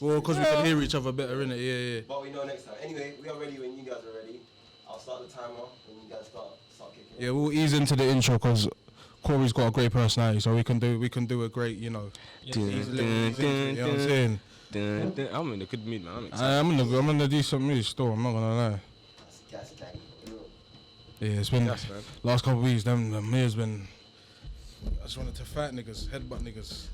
Well, because we can hear each other better, innit? Yeah. But we know next time. Anyway, we are ready when you guys are ready. I'll start the timer when you guys start kicking. Yeah, we'll ease into the intro because Corey's got a great personality, so we can do a great, you know. You know what I'm saying? I'm in a good mood, man. I'm in a decent mood still. I'm not gonna lie. That's daddy. Yeah, it's been last couple of weeks. Them has been. I just wanted to fight niggas, headbutt niggas,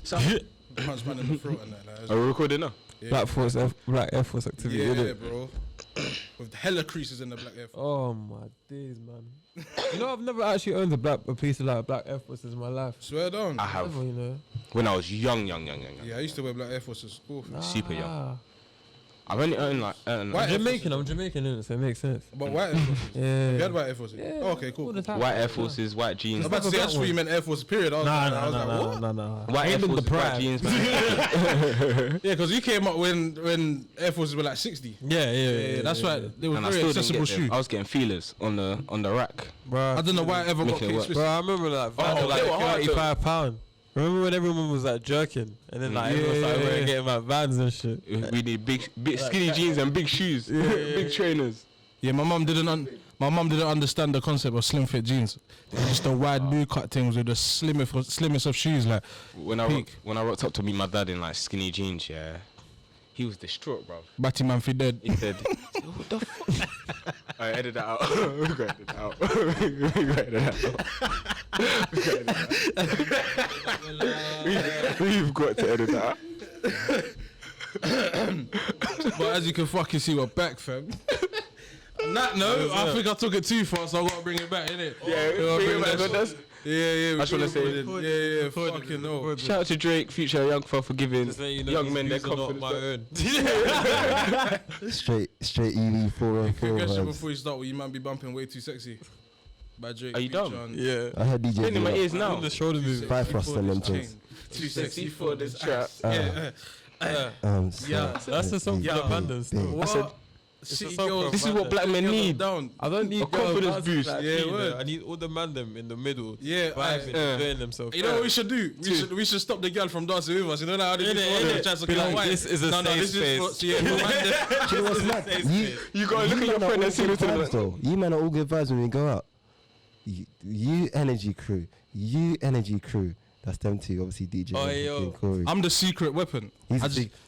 punch man in the throat and that. Are we recording now? Yeah. Black Air Force activity. Yeah, bro. With hella creases in the Black Air Force. Oh my days, man. You know, I've never actually owned a piece of like Black Air Forces in my life. Swear down. I have. Never, you know. When I was young. Yeah, I used to wear Black Air Forces at school. Super young. I've only owned like. I'm Jamaican, innit? So it makes sense. But white Air Forces? Yeah. You had white Air Forces? Yeah. Oh, okay, cool. White Air Forces, white jeans. I was about to say, that's what you meant Air Force, period. I was like, what? No. White Air Forces, white jeans, man. Yeah, because you came up when Air Forces were like 60. Yeah. That's why they were And I very still accessible didn't get them. shoe. I was getting feelers on the rack. Bro, I don't know why I ever got Making it cake work. Swiss. Bro, I remember like they were hard though. £35. Remember when everyone was like jerking and then like everyone started getting like Vans and shit. We need big skinny jeans and big shoes, big trainers. Yeah, my mum didn't understand the concept of slim fit jeans. They're just the wide boot cut things with the slimmest of shoes. Like when I rocked up to meet my dad in like skinny jeans, yeah, he was distraught, bro. Batty man fi dead. He said, "What the fuck?" I edit that out. We got edit that out. We got edit that out. We've got to edit that out. But as you can fucking see, we're back, fam. On that note, I think I took it too far, so I gotta bring it back, innit? Yeah. I just wanna say, yeah, fucking no. shout out to Drake, Future, Young for giving young men their Not my confidence. own. Straight EV 4 Question before you start, you might be bumping Way Too Sexy by Drake. Are you Future, dumb? Yeah. I heard DJ Playing in my ears now. The shoulder move. Five Frost and them things. Too sexy for this trap. Yeah. That's the song for the abandon still. What? City girls. This is what black men need. Down. I don't need A confidence boost. Like Yeah, me, word. I need all the man them in the middle. Yeah, vibing, enjoying themselves. You know what we should do? We should stop the girl from dancing with us. You know how they do Be like, this is a safe space. You know what's mad? You gotta look at your friend and see what's in it. You man are all good vibes when you go out. You energy crew. That's them two, obviously DJ and Korrie. I'm the secret weapon.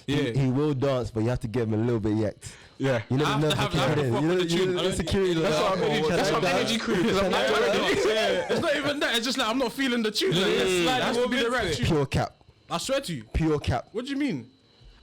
He will dance, but you have to give him a little bit yacked. Yeah. You know the security. That's what energy crew. It's not even that. It's just like I'm not feeling the tune. It has to be the right tune. Pure cap. I swear to you. Pure cap. What do you mean?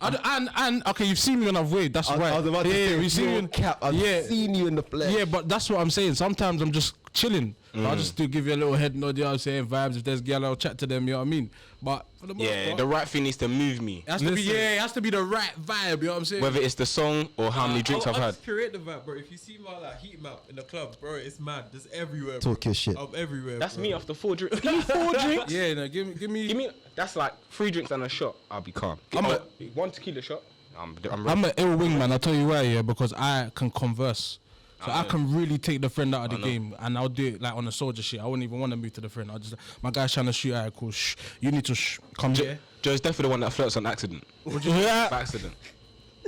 And okay, you've seen me when I've weighed. That's I right. was about to say, we've seen you cap. I've seen you in the flesh. Yeah, but that's what I'm saying. Sometimes I'm just chilling. I'll just do give you a little head nod. You know what I'm saying? Vibes. If there's girl, I'll chat to them. You know what I mean? But for the most part, the right thing needs to move me. it has to be. Yeah, it has to be the right vibe. You know what I'm saying? Whether it's the song or how many drinks I've I'll had. just create the vibe, bro. If you see my like heat map in the club, bro, it's mad. There's everywhere. Bro. Talk your shit. I'm everywhere. That's bro. me after 4 drinks. Give me 4 drinks. Yeah, no, give me. Give me. That's like 3 drinks and a shot. I'll be calm. I'm a- 1 tequila shot. I'm ready. I'm an ill wingman. I'll tell you why. Yeah, because I can converse. So I can really take the friend out of the game, and I'll do it like on a soldier shit. I wouldn't even want to move to the friend. I'll just my guy's trying to shoot. Alright, cool. Shh. You need to come here. Joe's definitely the one that flirts on accident. Would you? By accident.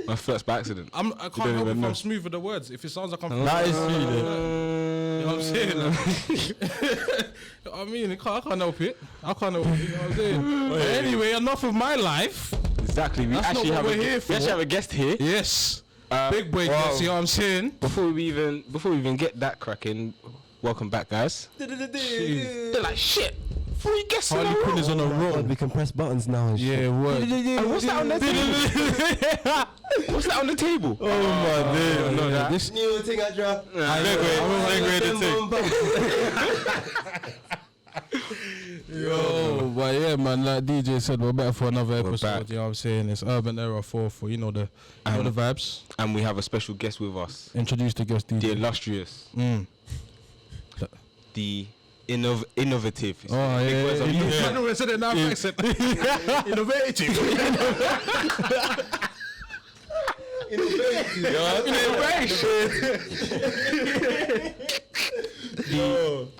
Man flirts by accident. I can't help if I'm smooth with the words. If it sounds like I'm That is you sweet. know what I'm saying? You know what I mean, I can't help it. I can't help it. You know what I'm saying? But anyway, enough of my life. Exactly. We That's actually not have what we're here we for. actually have a guest here. Yes. Big boy guest, you know what I'm saying? Before we even get that cracking, welcome back, guys. They're like shit. 3 guests in a Harley Quinn row. is on a roll. We can press buttons now and shit. Yeah, word. And what's that on the table? What's that on the table? Oh my days. No, No, this New thing I drop. Yo, but yeah, man, like DJ said, we're back for another episode. back. You know what I'm saying? It's Urban Era 4 you know the vibes. And we have a special guest with us. Introduce the guest, DJ. The illustrious. The innovative. Oh yeah, Yeah. I know I said it now. Accent. Innovative.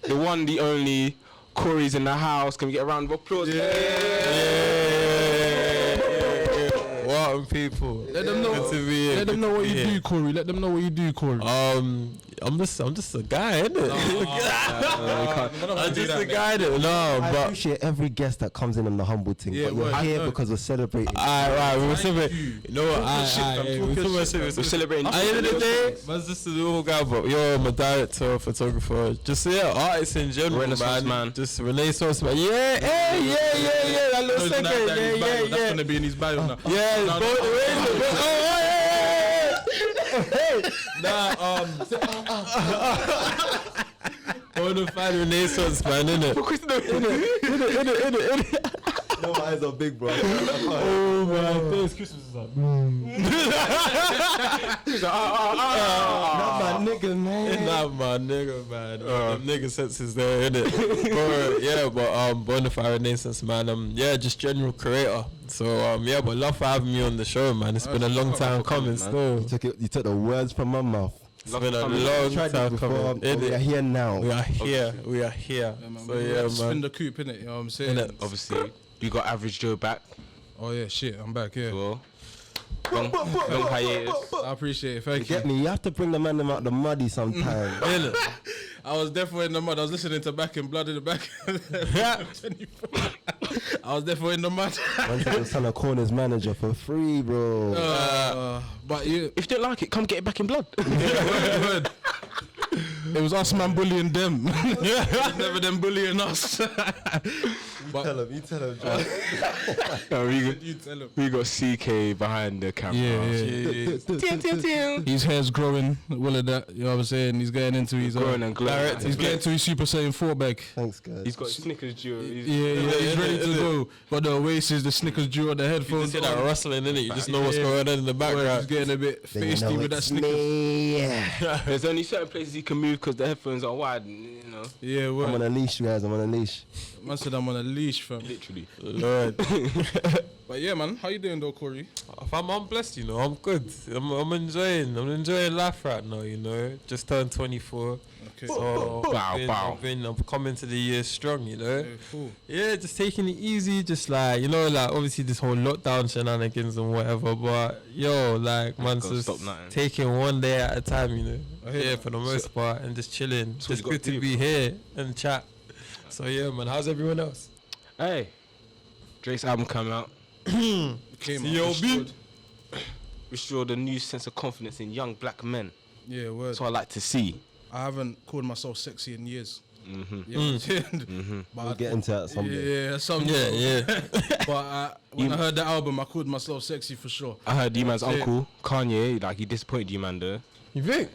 The one, the only. Korrie's in the house. Can we get a round of applause? What important people. Let them know. Let them know what you do, Korrie. Let them know what you do, Korrie. I'm just a guy, innit? I'm just a guy, innit? I but appreciate every guest that comes in on the humble thing. Yeah, but you're word. here because we're celebrating. Alright, we're celebrating. You know what? We're celebrating. At the end of the day, man's just a little guy, but yo, I'm a director, photographer, just artists in general, Renaissance man. Just Renaissance man. Yeah. That little second, That's gonna be in his bio now. Yeah, bona fide Renaissance man, innit? No, my eyes are big, bro. Oh man, this Christmas is like. Not my nigga, man. Not my nigga, man. Them nigga senses there, innit? But bona fide Renaissance man. Just general creator. So but love for having me on the show, man. It's been a long time coming. Still, You took the words from my mouth. it's been a long time coming. We are here now. We are here. Yeah, man. So yeah, Spin man. the coop, innit? You know what I'm saying? Obviously, you got Average Joe back. Oh yeah, shit, I'm back. Yeah, Well, long hiatus. I appreciate it. Thank Get you. me? You have to bring the man them out the muddy sometime. I was definitely in the mud. I was listening to Back in Blood in the back. I was definitely in the mud. Man said the son of Corner's manager for free, bro. But you, If you don't like it, come get it back in blood. word. It was us man bullying them. It was never them bullying us. You tell him, John. You tell him. We got CK behind the camera. Yeah. His hair's growing. All of that. You know what I'm saying? He's getting into his Growing and glowing. He's getting to his Super Saiyan 4 bag. Thanks, guys. He's got Snickers Joe. He's ready to go. Got the Oasis, the Snickers Dew, the headphones. You see that rustling, innit? You just know what's going on in the He's background. getting a bit Then you feisty know with that it's Snickers. me. There's only certain places you can move because the headphones are wide, you know. Yeah, I'm on well, a leash, guys. I'm on a leash. man said I'm on a leash, fam. Literally. Lord. But yeah, man, how you doing though, Korrie? I'm blessed, you know. I'm good. I'm enjoying life right now, you know. Just turned 24. Okay. So Bow. I'm coming to the year strong, you know. Yeah, cool. Yeah, just taking it easy, just like, you know, like obviously this whole lockdown shenanigans and whatever, but yo, like man, Gotta just stop nothing. taking one day at a time, you know. I hear Yeah, that. for the most part, and just chilling. So Just you got good to to be do, here and chat. So yeah, man, how's everyone else? Hey, Drake's album come out. Came CLB. Restored a new sense of confidence in young black men. Yeah, word. That's what I like to see. I haven't called myself sexy in years. Mm-hmm. Yeah, but We'll get into that someday. Yeah, someday. Yeah. But when I heard the album, I called myself sexy for sure. I heard you man's Yeah. uncle, Kanye, like he disappointed you man though. You think?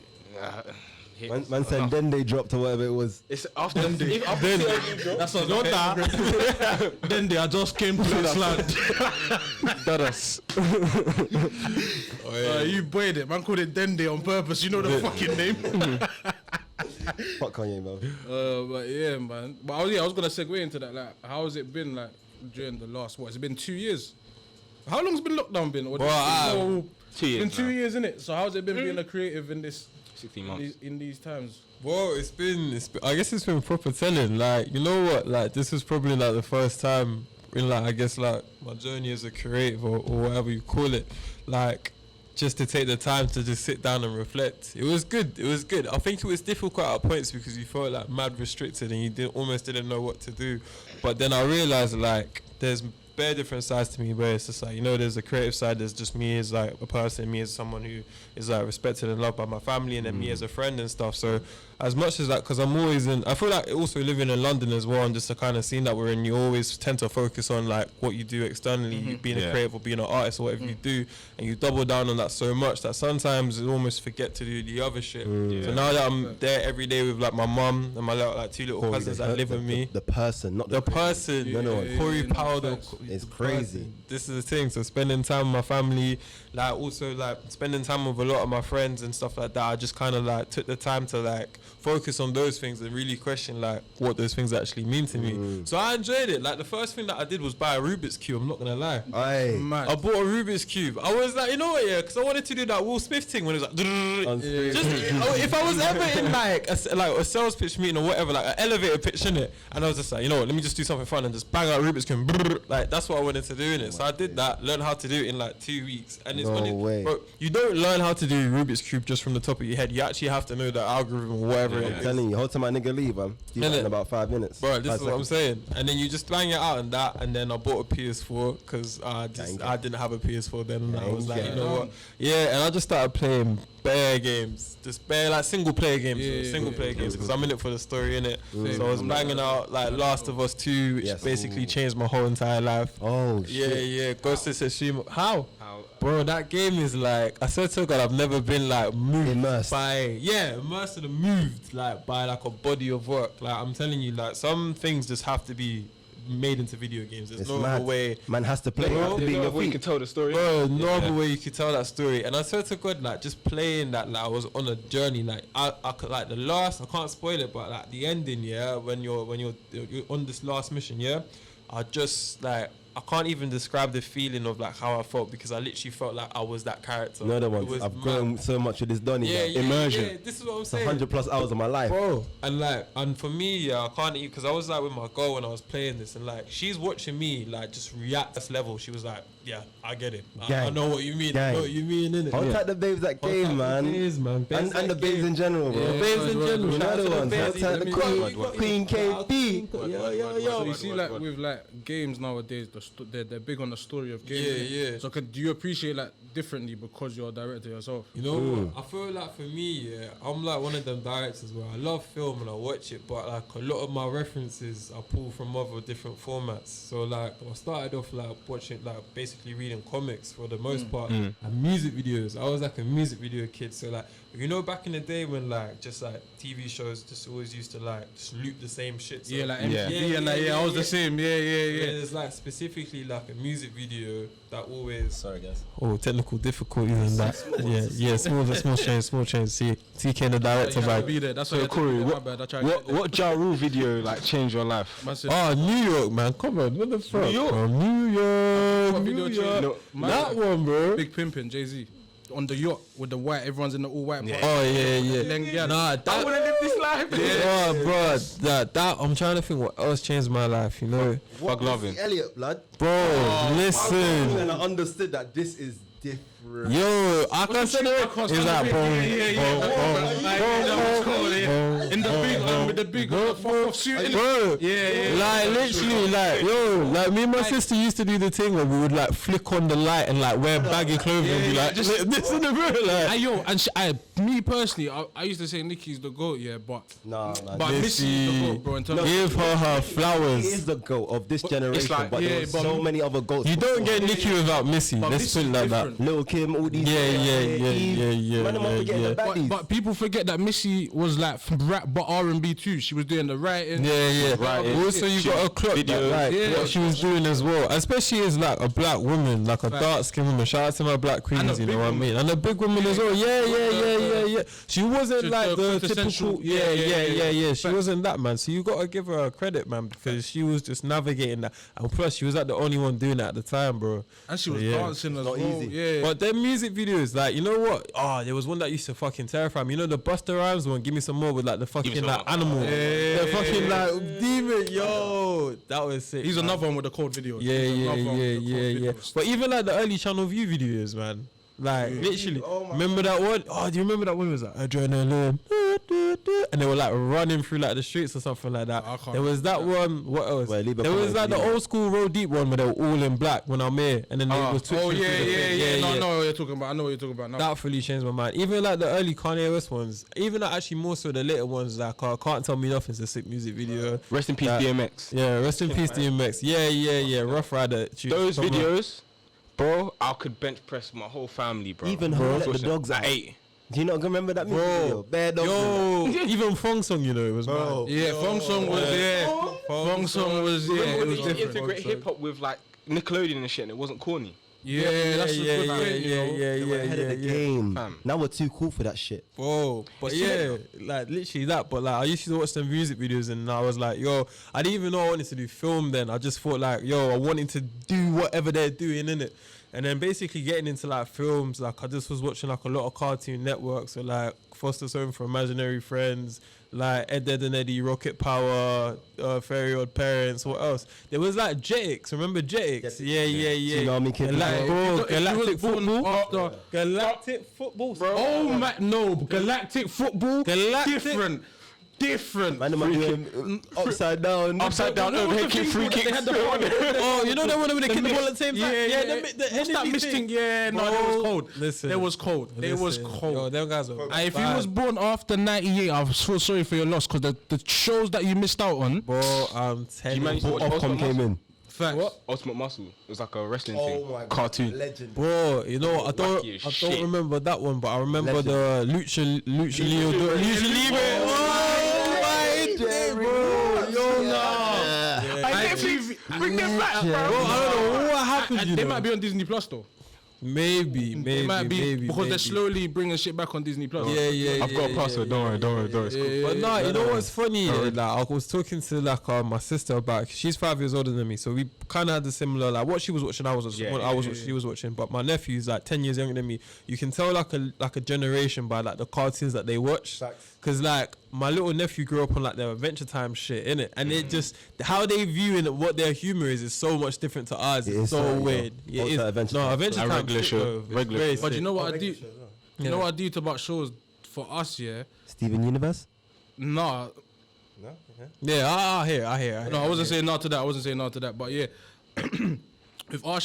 Man said then they dropped or whatever it was. It's after Then that's what not that. Then I just came to this land. That's You boyed it, man. Called it Dende on purpose. You know the fucking name. Fuck Kanye, man. But yeah, man. But I was gonna segue into that. Like, how has it been like during the last? What? It's been 2 years. How long's been lockdown been? Or Well, 2 years. Been 2 now. years, innit? So how's it been being a creative in this 16 months. in these times? Well, it's been, I guess it's been proper telling. Like, you know what? Like, this is probably like the first time in like, I guess like my journey as a creative or whatever you call it. Like, just to take the time to just sit down and reflect. It was good. I think it was difficult at points because you felt like mad restricted and you almost didn't know what to do. But then I realized like there's bare different sides to me where it's just like, you know, there's a creative side, there's just me as like a person, me as someone who is like respected and loved by my family, and then me as a friend and stuff. So as much as that, because I'm always in, I feel like also living in London as well, and just the kind of scene that we're in, you always tend to focus on like what you do externally, you being a creative or being an artist or whatever you do, and you double down on that so much that sometimes you almost forget to do the other shit. So now that I'm there every day with like my mum and my like 2 little cousins that live with me, The person, not the person, Corey Powell, It's crazy. this is the thing. So spending time with my family, like also like spending time with a lot of my friends and stuff like that. I just kind of like took the time to like focus on those things and really question like what those things actually mean to me. So I enjoyed it. Like the first thing that I did was buy a Rubik's Cube. I'm not gonna lie. Aye. I bought a Rubik's Cube. I was like, you know what, yeah, because I wanted to do that Will Smith thing when it was like, just if I was ever in like a sales pitch meeting or whatever, like an elevator pitch in it, and I was just like, you know what, let me just do something fun and just bang out Rubik's Cube. Like that's what I wanted to do in it. So I did that, learned how to do it in like 2 weeks, and it's bro, you don't learn how to do Rubik's Cube just from the top of your head. You actually have to know the algorithm or whatever it is. I'm telling you, whole time my nigga leave, man. Do that in about 5 minutes. Bro, this is what I'm saying. And then you just bang it out and that, and then I bought a PS4 because I didn't have a PS4 then, and I was like, you know what? Yeah, and I just started playing bare games, just bare like single player games, games, because I'm in it for the story, innit? So I was banging out like Last of Us 2, which basically changed my whole entire life. Oh shit. Yeah, Ghost of Tsushima. How? Bro, that game is like, I swear to God, I've never been like moved immersed and moved like by like a body of work. Like I'm telling you, like some things just have to be made into video games. There's no other way. Man has to play. Bro, there's no other way you can tell the story. Bro, no other way you could tell that story. And I swear to God, like just playing that, like I was on a journey. Like I could, like the last, I can't spoil it, but like the ending, yeah, when you're on this last mission, yeah, I just like, I can't even describe the feeling of like how I felt, because I literally felt like I was that character. No other ones. I've grown so much with this Donnie. Immersion. Yeah, this is what I'm saying. 100+ hours of my life, bro. And for me, yeah, I can't eat, because I was like with my girl when I was playing this, and like she's watching me like just react to this level. She was like, yeah, I get it. I know what you mean. I know what you mean, innit? Contact the babes that game, man. And the babes in general, bro. The babes in general. Another one. Contact the Queen KB. So you see, like with like games nowadays, they're big on the story of games. Yeah. So do you appreciate like differently because you're a director yourself? You know what? I feel like for me, yeah, I'm like one of them directors where I love film and I watch it, but like a lot of my references I pull from other different formats. So like I started off like watching, like basically reading comics for the most part, and music videos. I was like a music video kid. So like, you know, back in the day when like just like TV shows just always used to like just loop the same shit. So like MTV and like I was the same. Yeah. There's like specifically like a music video that always. Sorry guys. Oh, technical difficulties and that. Small change. See, TK and the director vibe. Be there. That's so Korrie, what Ja Rule video like changed your life? Oh, New York, man. Come on, what the fuck? New York. That one, bro. Big Pimpin', Jay-Z. On the yacht with the white, everyone's in the all white. Oh yeah. Nah, that I wanna live this life. Oh, bro, that I'm trying to think what else changed my life. You know, fuck loving. Elliot, blood. Bro, listen. And I understood that this is different. Yo, I can say it. Is that boom? In the big with the big fuck suit. Bro, like literally, like like me and my sister used to do the thing where we would like flick on the light and like wear baggy clothing and be like, this in the mirror, like. Me personally, I used to say Nicki's the GOAT, but Missy the GOAT, bro. Give her flowers. He is the GOAT of this generation, but there's so many other GOATs. You don't get Nicki without Missy. Let's put it like that. Lil Kim, all these. But people forget that Missy was like rap but R&B too. She was doing the writing. Also, you got a clock that what she was doing as well, especially as like a black woman, like a dark skinned woman. Shout out to my black queens, you know what I mean? And a big woman as well. Yeah. She wasn't like the typical. She wasn't that, man. So you gotta give her credit, man, because she was just navigating that, and plus she was like the only one doing that at the time, bro. And she was dancing as well. Yeah. But them music videos, like, you know what? Oh, there was one that used to fucking terrify me. You know the Busta Rhymes one? Give me some more with like the fucking like animal. The fucking like demon, yo. That was sick. He's another one with the cold video. Yeah. But even like the early Channel View videos, man. Like literally, remember that one? Oh, do you remember that one? It was like adrenaline, and they were like running through like the streets or something like that. There was that one. What else? There was like the old school Road Deep one where they were all in black when I'm here, and then they was twitching. Oh yeah. No, I know what you're talking about. I know what you're talking about now. That fully changed my mind. Even like the early Kanye West ones, even like actually more so the later ones, like Can't Tell Me Nothing's a sick music video. Rest in peace, DMX. Yeah, rest in peace, DMX. Yeah. Rough Rider. Those videos. Bro, I could bench press my whole family, bro. Even Let the Dogs Out. Do you not remember that music video? Bare Dogs. Yo, even Fong Song, you know, it was bro. Yeah, Fong Song was Fong Song was it was different. Integrate hip hop with like Nickelodeon and shit, and it wasn't corny. Yeah, that's a good point, you know. They were ahead of the game. Fam. Now we're too cool for that shit. Bro, but yeah, like literally that. But like, I used to watch them music videos, and I was like, yo, I didn't even know I wanted to do film then. I just thought like, yo, I wanted to do whatever they're doing in it. And then basically getting into like films, like I just was watching like a lot of Cartoon Networks, so like Foster's Home for Imaginary Friends, like Ed, Edd and Eddy, Rocket Power, Fairy Odd Parents. What else? There was like Jetix. Remember Jetix? Yeah. Tsunami Kid. Galactic Football. Galactic Football. Bro. Oh my no, Galactic Football. Different. Man, I'm doing upside down. Overhead kick, free kicks. Oh, you know that one when they kick the ball at the same time? Yeah. What's that missing? Yeah, no, it was cold. Listen. It was cold. Yo, them guys are If you was born after 98, I feel sorry for your loss because the shows that you missed out on. Bro, I'm telling you. Ofcom came in. Facts. What? Ultimate Muscle. It was like a wrestling Oh thing. my God. Cartoon. Legend. Bro, you know, I don't Wacky as shit. remember that one, but I remember Legend. the Lucha Libre. Oh my day, bro. Yo, nah. I definitely bring them back, bro. Bro, I don't know what happened. They might be on Disney Plus though. Maybe They might be because they're slowly bringing shit back on Disney Plus. Yeah. I've got a password. Don't worry. It's cool. But nah, you know what's funny? Like I was talking to like my sister about. She's 5 years older than me, so we kind of had the similar like what she was watching. I was what she was watching. But my nephew's like 10 years younger than me. You can tell like a generation by like the cartoons that they watch. Cause like my little nephew grew up on like their Adventure Time shit, innit? And it just how they view and what their humor is so much different to ours. It's so weird. Yeah, it is. Adventure Time. Adventure Time. Regular show. Regular show. But you know what I do? You know what I do about shows for us, yeah? Steven Universe? Nah. Yeah, I hear. No, I wasn't saying no to that. But yeah, with our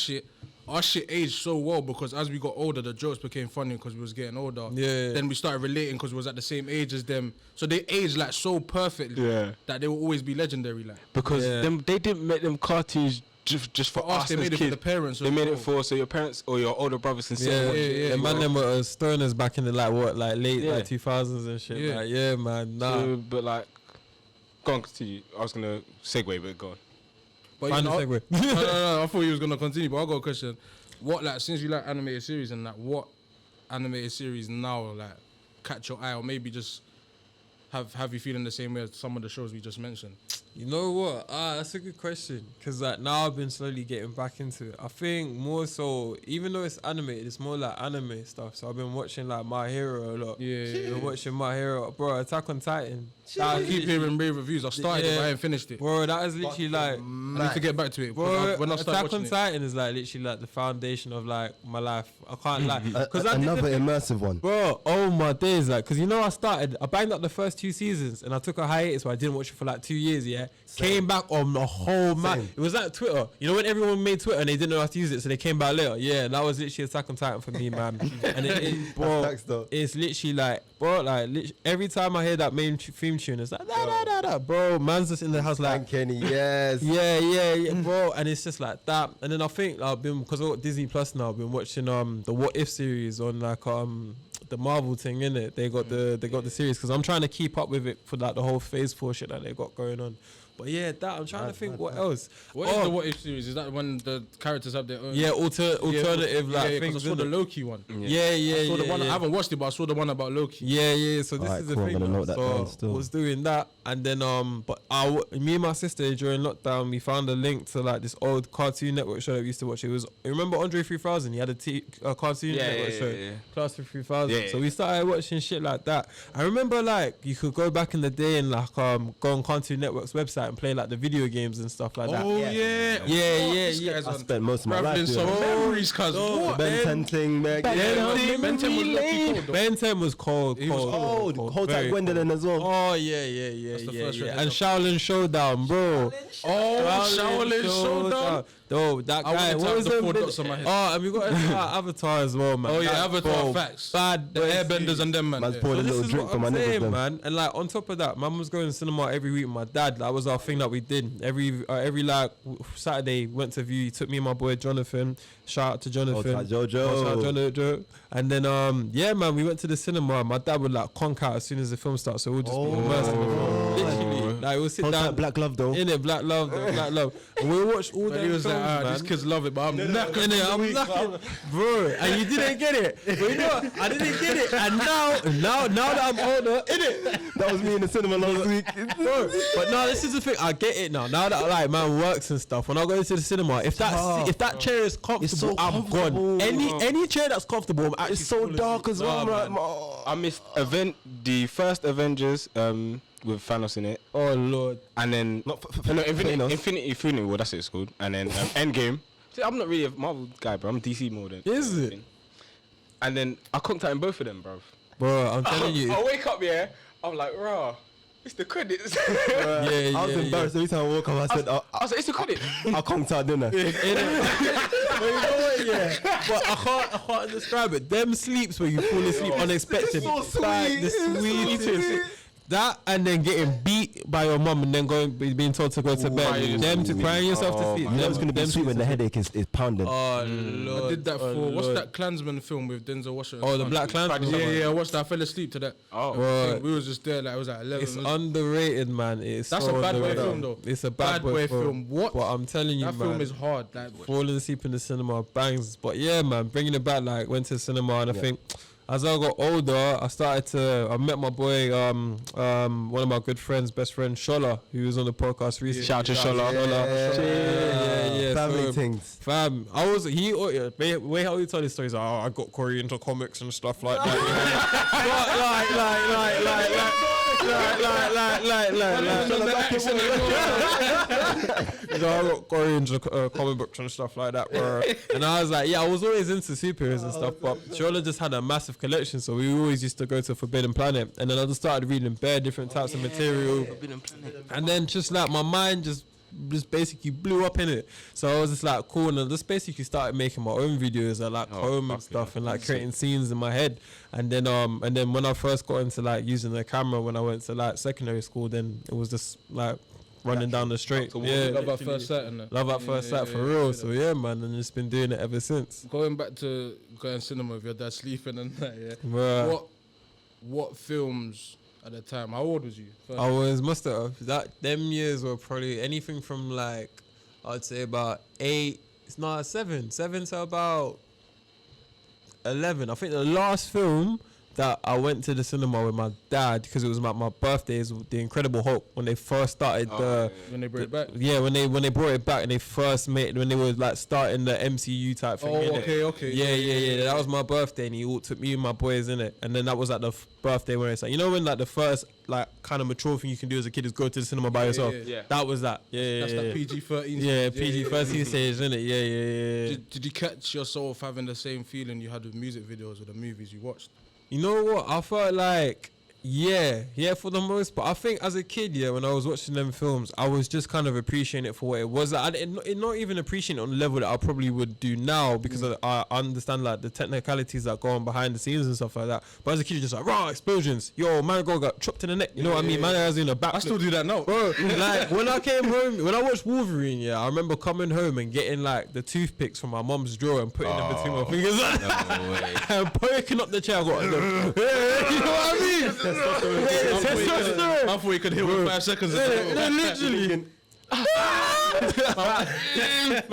shit aged so well because as we got older, the jokes became funny because we was getting older. Yeah. Then we started relating because we was at the same age as them. So they aged like so perfectly that they will always be legendary. Like Because they didn't make them cartoons just for us. They as made it kids. for the parents. They made it for so your parents or your older brothers and sisters. The man them were stoners back in the late Yeah. 2000s and shit. Yeah. Like, yeah, man. Nah. So, but like, go on, continue. I was gonna segue, but go on. But Find a segue. no, I thought he was gonna continue. But I got a question. What like since you like animated series and like what animated series now like catch your eye or maybe just have you feeling the same way as some of the shows we just mentioned? You know what? That's a good question. Because like now I've been slowly getting back into it. I think more so, even though it's animated, it's more like anime stuff. So I've been watching like My Hero a lot. Yeah. I've been watching My Hero. Bro, Attack on Titan. I keep hearing rave reviews. I started it, but I ain't finished it. Bro, that is literally like... I need to get back to it. Bro, When I start Attack on watching it. Titan is like literally like the foundation of like my life. I can't lie. Another immersive one. Bro, oh my days, like, cause you know I banged up the first 2 seasons and I took a hiatus where I didn't watch it for like 2 years, yeah? Came back on the whole map. It was like Twitter. You know when everyone made Twitter and they didn't know how to use it, so they came back later? Yeah, that was literally Attack on Titan for me, man. And bro, it's literally like, bro, like, every time I hear that main theme tune, it's like, da, bro, man's just in the house like, Kenny, yes. yeah, bro, and it's just like that. And then I think I've been, because I got Disney Plus now, I've been watching the What If series on like the Marvel thing, innit? They got the series because I'm trying to keep up with it for like the whole Phase 4 shit that they got going on. But yeah, that I'm trying to think what else. What is the What If series? Is that when the characters have their own? Yeah, alternative like things. I saw the Loki one. Yeah. I saw the one. I haven't watched it, but I saw the one about Loki. Yeah. So this Alright, is the cool, I'm thing. gonna note that down So still. was doing that, and then but me and my sister during lockdown, we found a link to like this old Cartoon Network show that we used to watch. It was, you remember Andre 3000? He had a Cartoon Network show, Class of 3000. Yeah. So we started watching shit like that. I remember like you could go back in the day and like go on Cartoon Network's website and play like the video games and stuff like that. Oh Yeah. I spent most of my life Some doing memories, cuz. the Ben 10 thing, man. Ben 10 was lucky cold, though. Ben 10 was cold. He was Cold. Hold very tight Gwendolyn as well. Oh yeah. the first show And Shaolin Showdown, bro. Shaolin Showdown. Yo, that guy. wanted to What have was the the 4 dots on my head. Oh, and we got Avatar as well, man. Oh yeah, That- Avatar bro, facts. Bad The airbenders and them, man. Man's Yeah. poured a But this little is drink what for my I'm niggas, saying, them. man. And like on top of that, mum was going to cinema every week with my dad. That was our thing that we did. Every like Saturday went to view. He took me and my boy Jonathan. Shout out to Jonathan. Hold tight, Jojo. Shout out Jojo. And then yeah, man, we went to the cinema. My dad would like conk out as soon as the film starts, so we'll just be immersed in the film. Literally, Like we'll sit Hold down. that black glove though. In it, black love, and we watch all But the he was films, like, man. these kids love it, but I'm knackered. In it, I'm knackered, bro. And you didn't get it. But you know what? I didn't get it. And now that I'm older, in it. That was me in the cinema last week. Bro, but no, this is the thing. I get it now. Now that like man works and stuff, when I go into the cinema, if that chair is comfortable, so I'm comfortable. gone. Any chair that's comfortable, I'm actually It's so dark as well, man. I missed the first Avengers with Thanos in it, Oh lord. and then Infinity War. That's what it's called. And then Endgame. See, I'm not really a Marvel guy, bro. I'm DC more than. Is it? And then I conked out in both of them, bro. Bro, I'm telling you. I wake up, yeah. I'm like, rah, it's the credits. Yeah, I was embarrassed every time I woke up. I said, I was like, it's the credits. I conked out, didn't I? But you know what, yeah. But I can't describe it. Them sleeps where you fall asleep unexpected. so sweet. Like, the sweetest. That and then getting beat by your mum and then being told to go to bed. Them to crying yourself to sleep. You know it's going to be them sweet when the sleeps. headache is pounding. Oh lord. I did that for what's Lord. that Klansman film with Denzel Washington? Oh, the Black Klansman. Yeah, I watched that. I fell asleep to that. Oh, Bro, We was just there, like it was at 11. it's underrated, man. It's That's so a bad boy underrated. film, though. It's a bad boy film. What? But I'm telling you, That man. film is hard. Like, Falling asleep in the cinema bangs. But yeah, man, bringing it back, like went to the cinema and I think as I got older, I met my boy, one of my good friends, best friend Shola, who was on the podcast recently. Shout out to Shola. Yeah. Family So, things. fam, way how he told his stories. I got Korrie into comics and stuff like that. I got Korrie into comic books and stuff like that, bro. And I was like, yeah, I was always into superheroes and stuff, but Shola just had a massive collection, so we always used to go to Forbidden Planet, and then I just started reading bare different types of material, and then just like my mind just basically blew up in it. So I was just like cool, and I just basically started making my own videos at like home and stuff, and like creating scenes in my head. And then when I first got into like using the camera when I went to like secondary school, then it was just like running down the street. Yeah, Love at first sight, innit? love at first sight for real. So yeah, man, and just been doing it ever since. Going back to going cinema with your dad sleeping and that, yeah. Bruh. What films at the time? How old was you? First? I was must have them years were probably anything from like I'd say about 7 to about 11. I think the last film that I went to the cinema with my dad because it was my birthday is The Incredible Hulk when they first started When they brought it back? yeah, when they brought it back and they first when they were like starting the MCU type thing. Oh, innit? okay. Yeah. That was my birthday, and he all took me and my boys in it. And then that was like the birthday where it's like, you know, when like the first like kind of mature thing you can do as a kid is go to the cinema by yourself. yeah. That was that. Yeah, That's yeah, that yeah. PG-13. Yeah, PG-13 stage, isn't it? Yeah. Did you catch yourself having the same feeling you had with music videos or the movies you watched? You know what? I felt like, yeah, for the most part. I think as a kid, yeah, when I was watching them films, I was just kind of appreciating it for what it was. I didn't not even appreciate it on the level that I probably would do now because I understand like the technicalities that go on behind the scenes and stuff like that. But as a kid, you're just like, raw explosions. Yo, man, got chopped in the neck. You know what I mean? Man, I was in a back. I still do that now. Bro, like when I came home, when I watched Wolverine, yeah, I remember coming home and getting like the toothpicks from my mom's drawer and putting them between my fingers and poking up the chair. I got, you know what I mean? I thought you could hit with 5 seconds. Literally.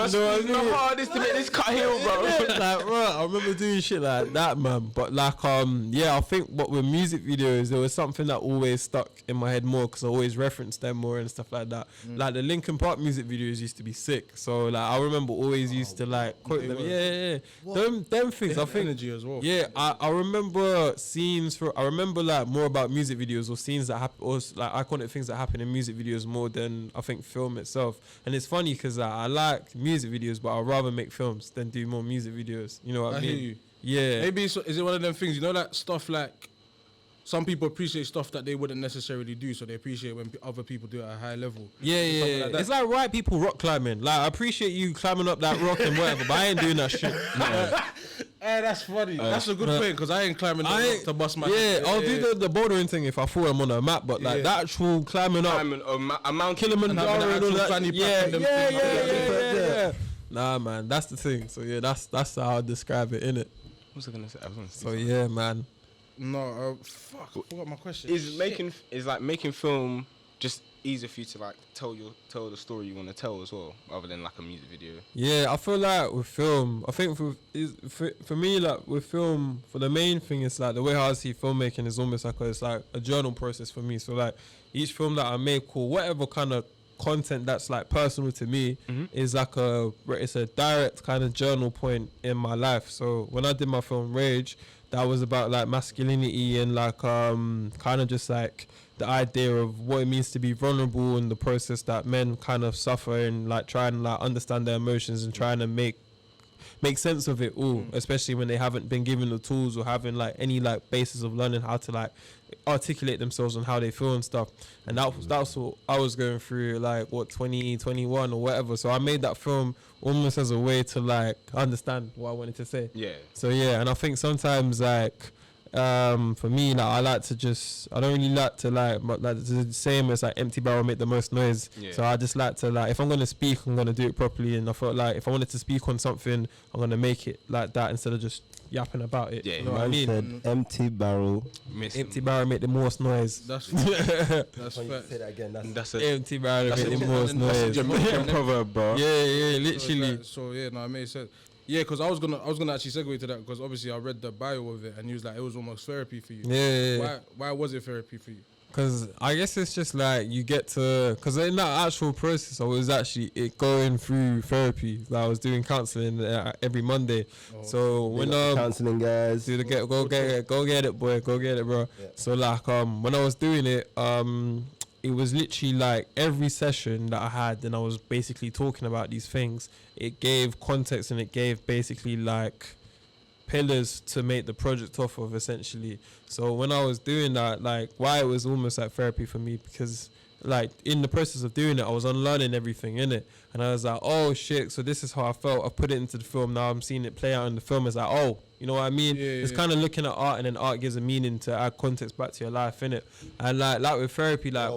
The hardest to make this cut heel, bro. Like, bro, I remember doing shit like that, man. But like, yeah, I think what with music videos, there was something that always stuck in my head more because I always referenced them more and stuff like that. Like the Linkin Park music videos used to be sick. So like, I remember always used to like quote them. Yeah. Them things. I think. Energy as well. Yeah, I remember scenes I remember like more about music videos or scenes that happen or like iconic things that happen in music videos more than I think film itself. And it's funny because I like music videos, but I'd rather make films than do more music videos. You know what I mean? hear you. Yeah. Maybe is it one of them things, you know, that stuff like some people appreciate stuff that they wouldn't necessarily do, so they appreciate when other people do it at a high level. Yeah. Like that. It's like white people rock climbing. Like I appreciate you climbing up that rock and whatever, but I ain't doing that shit. Hey, that's funny. That's a good point because I ain't climbing the rock to bust my. Yeah, I'll do the bouldering thing if I fall I'm on a map, but like the actual climbing up, A Mount Kilimanjaro and all actual that. fanny Yeah. pack and them Yeah. Nah, man, that's the thing. So yeah, that's how I describe it, innit? What was I gonna say? So yeah, man. No, fuck, I forgot my question. Is like making film just easier for you to like tell the story you want to tell as well, rather than like a music video. Yeah, I feel like with film, I think for me, like with film, for the main thing, it's like the way how I see filmmaking is almost like it's like a journal process for me. So like each film that I make, or whatever kind of content that's like personal to me, is like it's a direct kind of journal point in my life. So when I did my film Rage, that was about like masculinity and like kind of just like the idea of what it means to be vulnerable and the process that men kind of suffer and like trying to like understand their emotions and trying to make sense of it all, especially when they haven't been given the tools or having like any like basis of learning how to like articulate themselves on how they feel and stuff. And that's what I was going through, like 2021 or whatever. So I made that film almost as a way to like understand what I wanted to say. Yeah. So yeah, and I think sometimes like for me, like I like to just, I don't really like to like the same as like empty barrel make the most noise. Yeah. So I just like to like, if I'm gonna speak, I'm gonna do it properly. And I felt like if I wanted to speak on something, I'm gonna make it like that instead of just yapping about it. Yeah, you know what I mean? Said empty barrel. Empty barrel make the most noise. That's That's fact. say that again. That's a Empty barrel That's make the a- most that's a noise. Jamaican proverb, bro. Yeah, literally. So yeah, no, it made sense. Yeah, because I was gonna actually segue to that because obviously I read the bio of it and he was like it was almost therapy for you. Yeah. Why was it therapy for you? Because I guess it's just like you get to, because in that actual process, I was actually going through therapy. Like I was doing counseling every Monday. So when counseling guys. go get it, boy, go get it, bro. Yeah. So like when I was doing it, it was literally like every session that I had, and I was basically talking about these things. It gave context and it gave basically like pillars to make the project off of, essentially. So when I was doing that, like why it was almost like therapy for me, because like in the process of doing it, I was unlearning everything in it, and I was like, oh shit, so this is how I felt. I put it into the film. Now I'm seeing it play out in the film. It's like, oh, you know what I mean? It's kind of looking at art, and then art gives a meaning to add context back to your life, innit? And like with therapy, like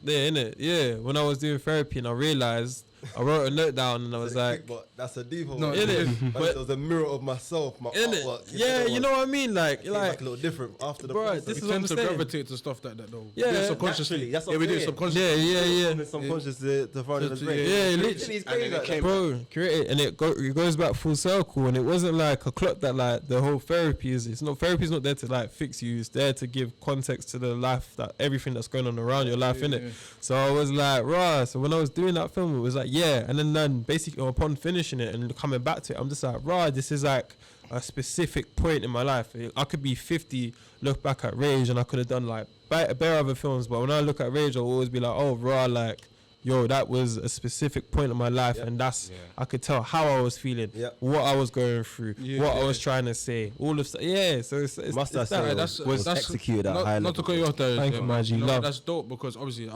yeah, innit? Yeah, when I was doing therapy and I realized, I wrote a note down and I was like, but that's a deep one. No, innit? But it was a mirror of myself, my Innit? artwork. Yeah, you know what I mean? Like, You're like a little different after the bro, process. this We is what tend I'm to saying. gravitate to stuff like that though. Yeah, We do it subconsciously. naturally, that's what Yeah, we I'm do it saying. subconsciously. Yeah. Subconscious to find the brain. Yeah, literally. It's crazy like that. Bro, create it, and it goes back full circle, and it wasn't like a clock that like the whole therapy is. Therapy's not there to like fix you. It's there to give context to the life, that everything that's going on around your life, innit? So I was like, rah. So when I was doing that film, it was like, yeah, and then basically upon finishing it and coming back to it, I'm just like, rah, this is like a specific point in my life. I could be 50, look back at Rage, and I could have done like bare other films, but when I look at Rage, I'll always be like, oh, rah, like, yo, that was a specific point in my life, and that's I could tell how I was feeling, what I was going through, what I was trying to say, all of stuff. Yeah, so it's Must I say, that's executed at high not to level. cut you off there. Thank you, my G. Love. That's dope because obviously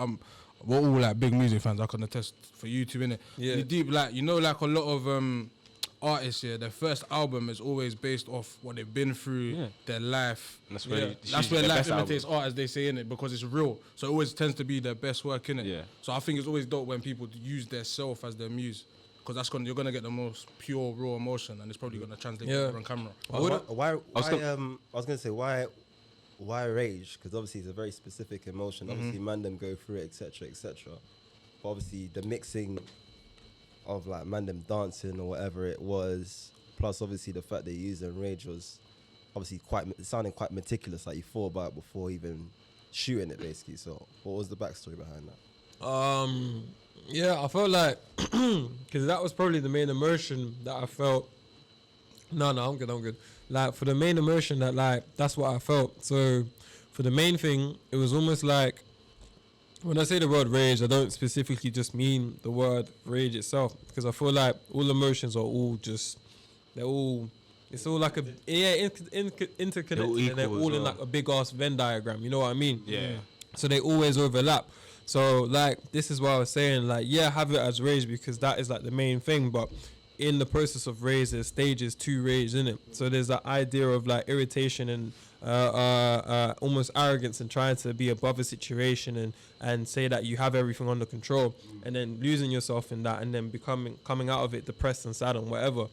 we're all like big music fans. I can attest for you two, innit? Yeah. You deep like like a lot of artists here. Their first album is always based off what they've been through, their life. And that's where That's where life imitates art, as they say, in it, because it's real. So it always tends to be their best work, in it. Yeah. So I think it's always dope when people use their self as their muse, because you're gonna get the most pure, raw emotion, and it's probably gonna translate better on camera. Why? I was gonna say why rage? Because obviously it's a very specific emotion. Obviously, man them go through it, etc., etc. But obviously the mixing of like man them dancing or whatever it was, plus obviously the fact they used in rage was obviously sounding quite meticulous. Like you thought about it before even shooting it, basically. So what was the backstory behind that? Yeah, I felt like because that was probably the main emotion that I felt. No, I'm good. Like for the main emotion that like that's what I felt. So for the main thing, it was almost like when I say the word rage, I don't specifically just mean the word rage itself, because I feel like all emotions are all just it's all like interconnected, and they're all in like a big ass Venn diagram. You know what I mean? Yeah. So they always overlap. So like this is what I was saying, like have it as rage because that is like the main thing, but in the process of rage there's stages to rage, innit? So there's that idea of like irritation and almost arrogance and trying to be above a situation and say that you have everything under control, and then losing yourself in that, and then coming out of it depressed and sad and whatever.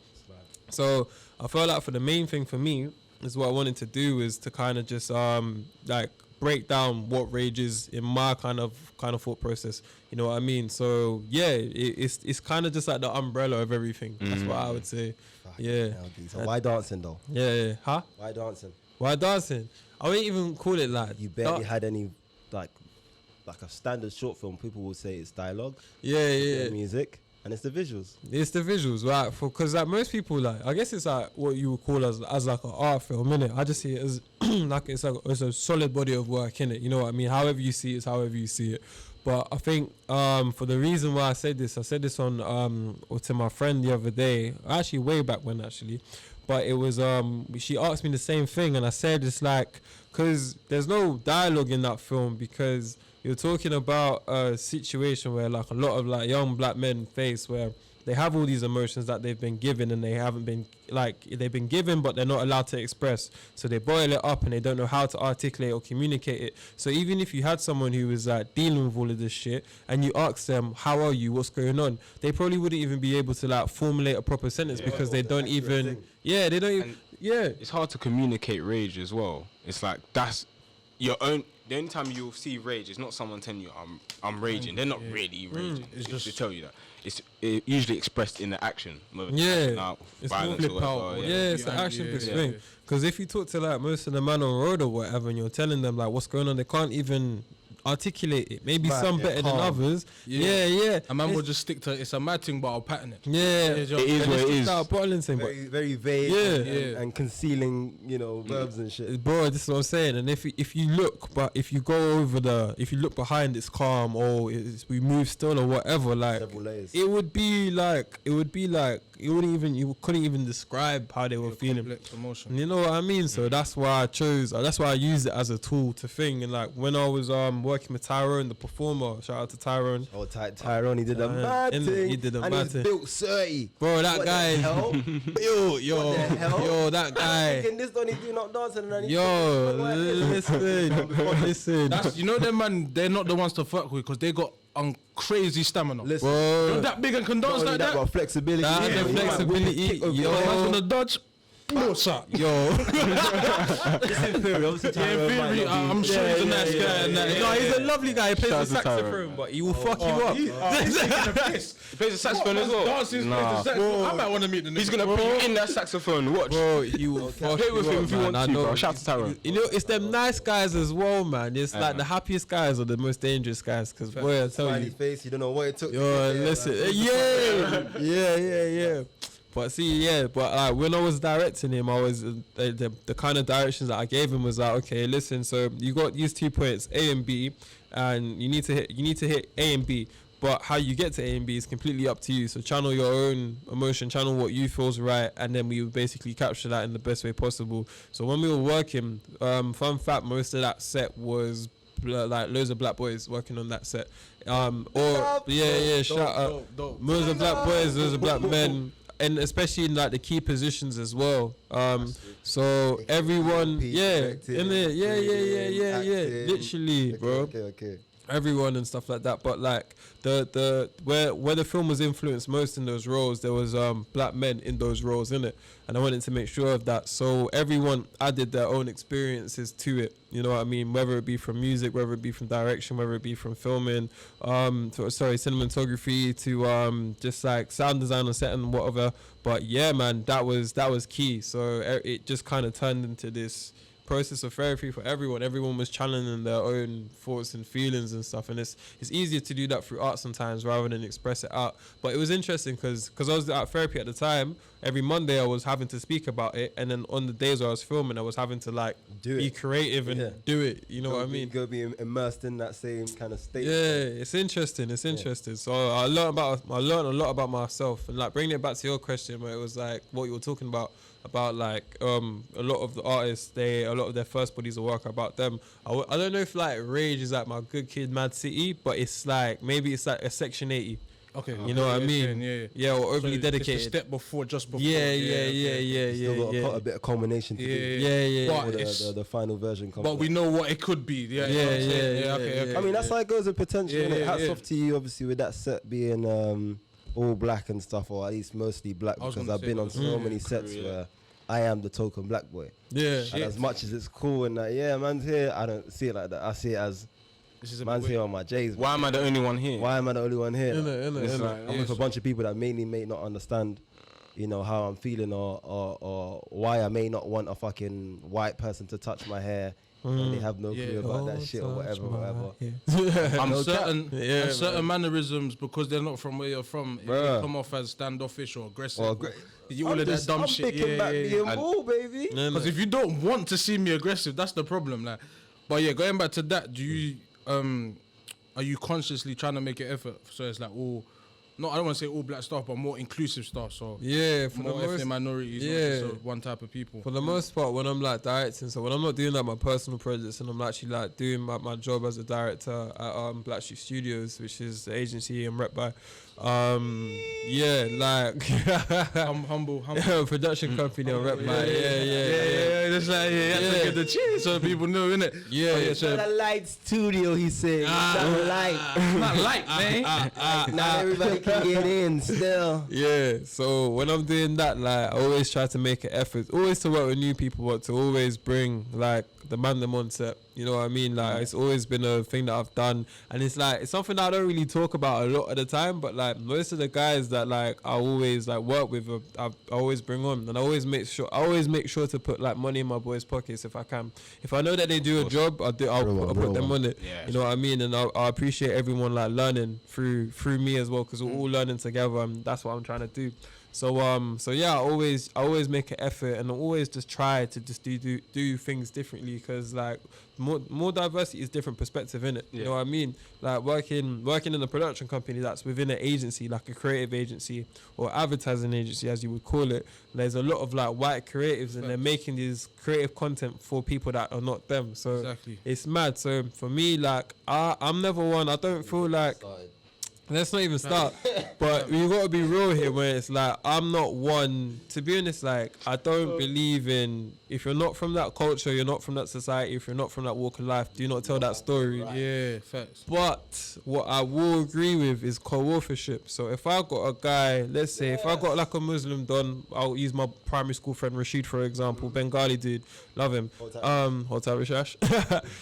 So I felt like for the main thing for me is what I wanted to do is to kind of just like break down what rage is in my kind of thought process. You know what I mean? So yeah, it's kind of just like the umbrella of everything. That's what I would say. Yeah. So why dancing though? Yeah. Huh? Why dancing? Why dancing? I wouldn't even call it like. You barely had any like a standard short film. People will say it's dialogue. Yeah. Music. And it's the visuals. It's the visuals, right? Because like most people, like I guess it's like what you would call as like an art film, innit? I just see it as like it's a solid body of work, innit? You know what I mean? However you see it is however you see it. But I think for the reason why I said this on to my friend the other day, actually way back when actually, but it was she asked me the same thing, and I said it's like because there's no dialogue in that film because you're talking about a situation where like a lot of like young black men face where they have all these emotions that they've been given and they haven't been like they've been given but they're not allowed to express, so they boil it up and they don't know how to articulate or communicate it. So even if you had someone who was like dealing with all of this shit and you ask them how are you, what's going on, they probably wouldn't even be able to like formulate a proper sentence because they don't even they don't even it's hard to communicate rage as well. It's like that's your own. The only time you'll see rage is not someone telling you I'm raging. They're not really raging. It's just to tell you that. It's usually expressed in the action. It's violence more flip out. It's the action based thing. Because if you talk to like most of the man on road or whatever, and you're telling them like what's going on, they can't even articulate it. Maybe some better than others. Yeah. A man will just stick to it's a mad thing, but I'll pattern it. It is what it is. Very, very vague and concealing, verbs and shit. Bro, this is what I'm saying. And if you look behind, it's calm or we move still or whatever. Like it would be like you couldn't even describe how they were feeling. Complex emotion. You know what I mean? So that's why I used it as a tool to think. And like when I was working with Tyrone, the performer, shout out to Tyrone. Oh, Tyrone, he did a mad thing. He did a and mad he's thing. built 30. Bro, that What guy. The hell? Yo, that guy. This don't he do not dancing and Listen. That's, them man, they're not the ones to fuck with because they got crazy stamina. Listen, You're that big and can dance like that. Got flexibility. Flexibility. Yo, that's on the dodge. No, sir. Yo. It's in theory, obviously. I'm sure he's a nice guy. No, he's a lovely guy. He plays the saxophone, but he will fuck you up. He's taking the piss. He plays the saxophone as well. I might want to meet the nigga. He's gonna put you in that saxophone. Watch. Bro, he will fuck Play with you him up, if you man. want to, bro. Shout out to Tyrone. You know, it's them nice guys as well, man. It's like the happiest guys are the most dangerous guys. Because boy, I tell Smiley you, face, you don't know what it took. yo, listen, yeah. But see, but when I was directing him, I was the kind of directions that I gave him was like, okay, listen, so you got these 2 points, A and B, and you need to hit A and B. But how you get to A and B is completely up to you. So channel your own emotion, channel what you feel's right, and then we would basically capture that in the best way possible. So when we were working, fun fact, most of that set was like loads of black boys working on that set. Shout out, loads of black boys, loads of black men. And especially in like the key positions as well. So everyone, literally, bro. Okay. Everyone and stuff like that. But like where the film was influenced most in those roles, there was black men in those roles, innit? And I wanted to make sure of that. So everyone added their own experiences to it. You know what I mean? Whether it be from music, whether it be from direction, whether it be from filming, cinematography to just like sound design on set and whatever. But yeah, man, that was key. So it just kind of turned into this process of therapy for everyone. Everyone was channeling their own thoughts and feelings and stuff, and it's easier to do that through art sometimes rather than express it out. But it was interesting because I was at therapy at the time. Every Monday I was having to speak about it, and then on the days where I was filming, I was having to like be creative and do it. You know what I mean? Go be immersed in that same kind of state. Yeah, it's interesting. So I learned a lot about myself, and like bringing it back to your question where it was like what you were talking about like a lot of the artists, a lot of their first bodies of work about them. I don't know if like Rage is like my Good Kid, Mad City, but it's like maybe it's like a Section 80. Okay, you know what I mean? Yeah, or overly dedicated. Just a step before, just before. Still got a bit of culmination to do. Yeah. But the final version comes. But we know what it could be. Yeah. Okay. I mean, that's how it goes with potential. Yeah, Hats off to you, obviously, with that set being all black and stuff, or at least mostly black, because I've been on so many sets where I am the token black boy. Yeah. And as much as it's cool and that, man's here, I don't see it like that. I see it as man's here on my J's. Why am I the only one here? Why am I the only one here? It's like, I'm with a bunch of people that mainly may not understand, how I'm feeling or why I may not want a fucking white person to touch my hair. And they have no clue about that shit or whatever. Certain mannerisms, because they're not from where you're from, if they come off as standoffish or aggressive. All of that dumb shit. Baby. Because if you don't want to see me aggressive, that's the problem. Like, but yeah, going back to that, do you are you consciously trying to make an effort? So it's like I don't want to say all black stuff, but more inclusive stuff. So for more the most, ethnic minorities, not just one type of people. For the most part, when I'm like directing, so when I'm not doing like my personal projects and I'm actually like doing my job as a director at Black Sheep Studios, which is the agency I'm rep by. Humble production company I'm rep by. That's like to get the cheese so people know, innit? It's not a light studio, he said. It's not light. Not light, man. Not everybody can get in still. Yeah, so when I'm doing that, like, I always try to make an effort, always to work with new people, but to always bring like the Mandem on set. You know what I mean? Like, it's always been a thing that I've done, and it's like it's something that I don't really talk about a lot of the time. But like most of the guys that like I always like work with, I always bring on, and I always make sure to put like money in my boys' pockets if I can. If I know that they do a job, I'll put them on it. Yeah, you know what I mean? And I appreciate everyone like learning through me as well, because we're all learning together, and that's what I'm trying to do. So yeah, I always make an effort, and I always just try to just do things differently, because like more diversity is different perspective, innit? You know what I mean? Like working in a production company that's within an agency, like a creative agency or advertising agency as you would call it. There's a lot of like white creatives, and they're making these creative content for people that are not them. So it's mad. So for me, like I'm never one. I don't feel like. Let's not even start. But you gotta be real here, where it's like I'm not one. To be honest, like I don't believe in, if you're not from that culture, you're not from that society, if you're not from that walk of life, do not tell that story. Yeah, facts. But what I will agree with is co-authorship. So if I got a guy, let's say if I got like a Muslim don, I'll use my primary school friend Rashid for example, Bengali dude, love him. Hotel Rishash.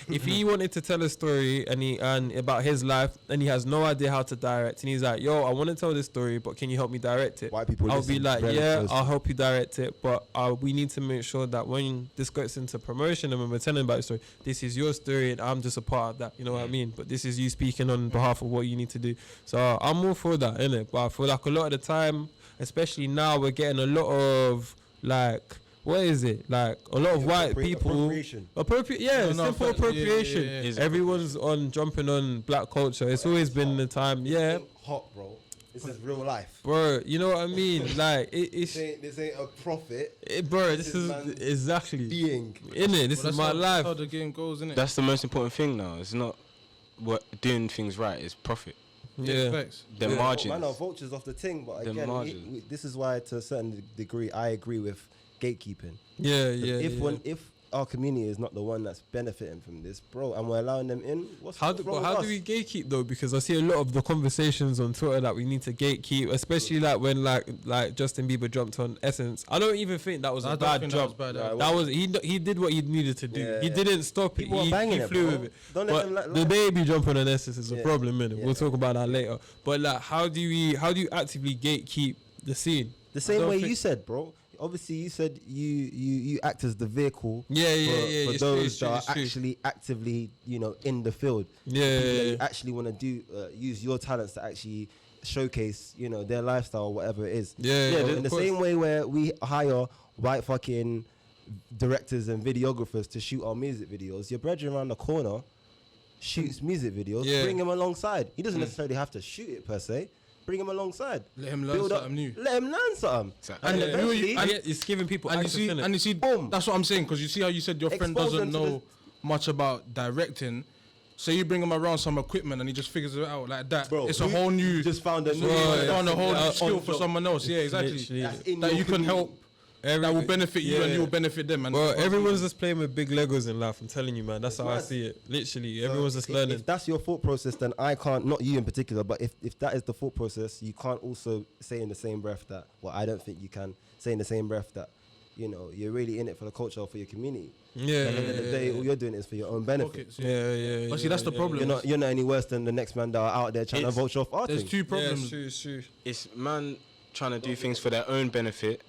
If he wanted to tell a story and about his life, and he has no idea how to direct, and he's like, yo, I want to tell this story, but can you help me direct it? White people I'll be like, I'll help you direct it, but we need to make sure that when this gets into promotion and when we're telling about the story, this is your story and I'm just a part of that, you know what I mean? But this is you speaking on behalf of what you need to do. So I'm all for that, innit? But I feel like a lot of the time, especially now, we're getting a lot of like, what is it? Like a lot of white people appropriation. Simple appropriation. Yeah. Everyone's jumping on black culture. It's always been the time. Yeah. Hot, bro. This is real life, bro. You know what I mean? Like it's this ain't a profit, bro. This is exactly being in it. This is my life. How the game goes, innit? That's the most important thing now. It's not what doing things right. It's profit. Yeah, the margins. Man, are vultures off the thing, but again, this is why, to a certain degree, I agree with gatekeeping. If our community is not the one that's benefiting from this, bro, and we're allowing them in, how do we gatekeep though? Because I see a lot of the conversations on Twitter that we need to gatekeep, especially like when like Justin Bieber jumped on Essence. I don't even think that was a bad jump. That was he did what he needed to do. Yeah. He didn't stop it. He flew with it. But the baby jumping on Essence is a problem, innit? We'll talk about that later. But like, how do you actively gatekeep the scene? The same way you said, bro. Obviously, you said you act as the vehicle for those that are actually actively, in the field. You actually want to do use your talents to actually showcase, their lifestyle or whatever it is. In the same way where we hire white fucking directors and videographers to shoot our music videos, your brethren around the corner shoots music videos. Bring him alongside. He doesn't necessarily have to shoot it per se. Bring him alongside. Let him learn something new. Let him learn something. Exactly. And eventually, it's giving people access, and you see, boom. That's what I'm saying, because you see how you said your friend doesn't know much about directing. So you bring him around some equipment and he just figures it out like that. Bro, it's a whole new. Just found a new. Found a whole new skill for someone else. Yeah, exactly. That you can help. That will benefit you and you will benefit them. And well, everyone's just playing with big Legos in life. I'm telling you, man. That's how I see it. Literally, everyone's just learning. If that's your thought process, then I can't. Not you in particular, but if that is the thought process, you can't also say in the same breath that. Well, I don't think you can say in the same breath that you know, you're really in it for the culture or for your community. Yeah. At the end of the day, all you're doing is for your own benefit. Pockets, Yeah. But see, that's the problem. You're not any worse than the next man that are out there trying to vulture off our There's thing. two problems. It's true. It's man trying to do things for their own benefit,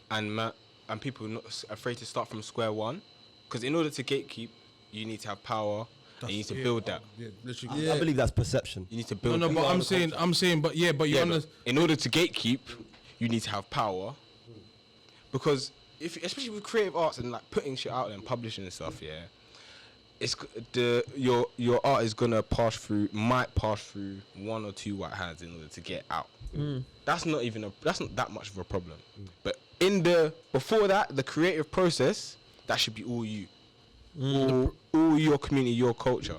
and people not afraid to start from square one. Because in order to gatekeep, you need to have power. And you need to build that. Yeah, literally. I believe that's perception. You need to build. No, that. but I'm saying, but you Yeah, understand. but in order to gatekeep, you need to have power. Because especially with creative arts and like putting shit out there and publishing and stuff, yeah, it's your art is might pass through one or two white hands in order to get out. That's not that much of a problem. But before that, the creative process, that should be all you. All your community, your culture.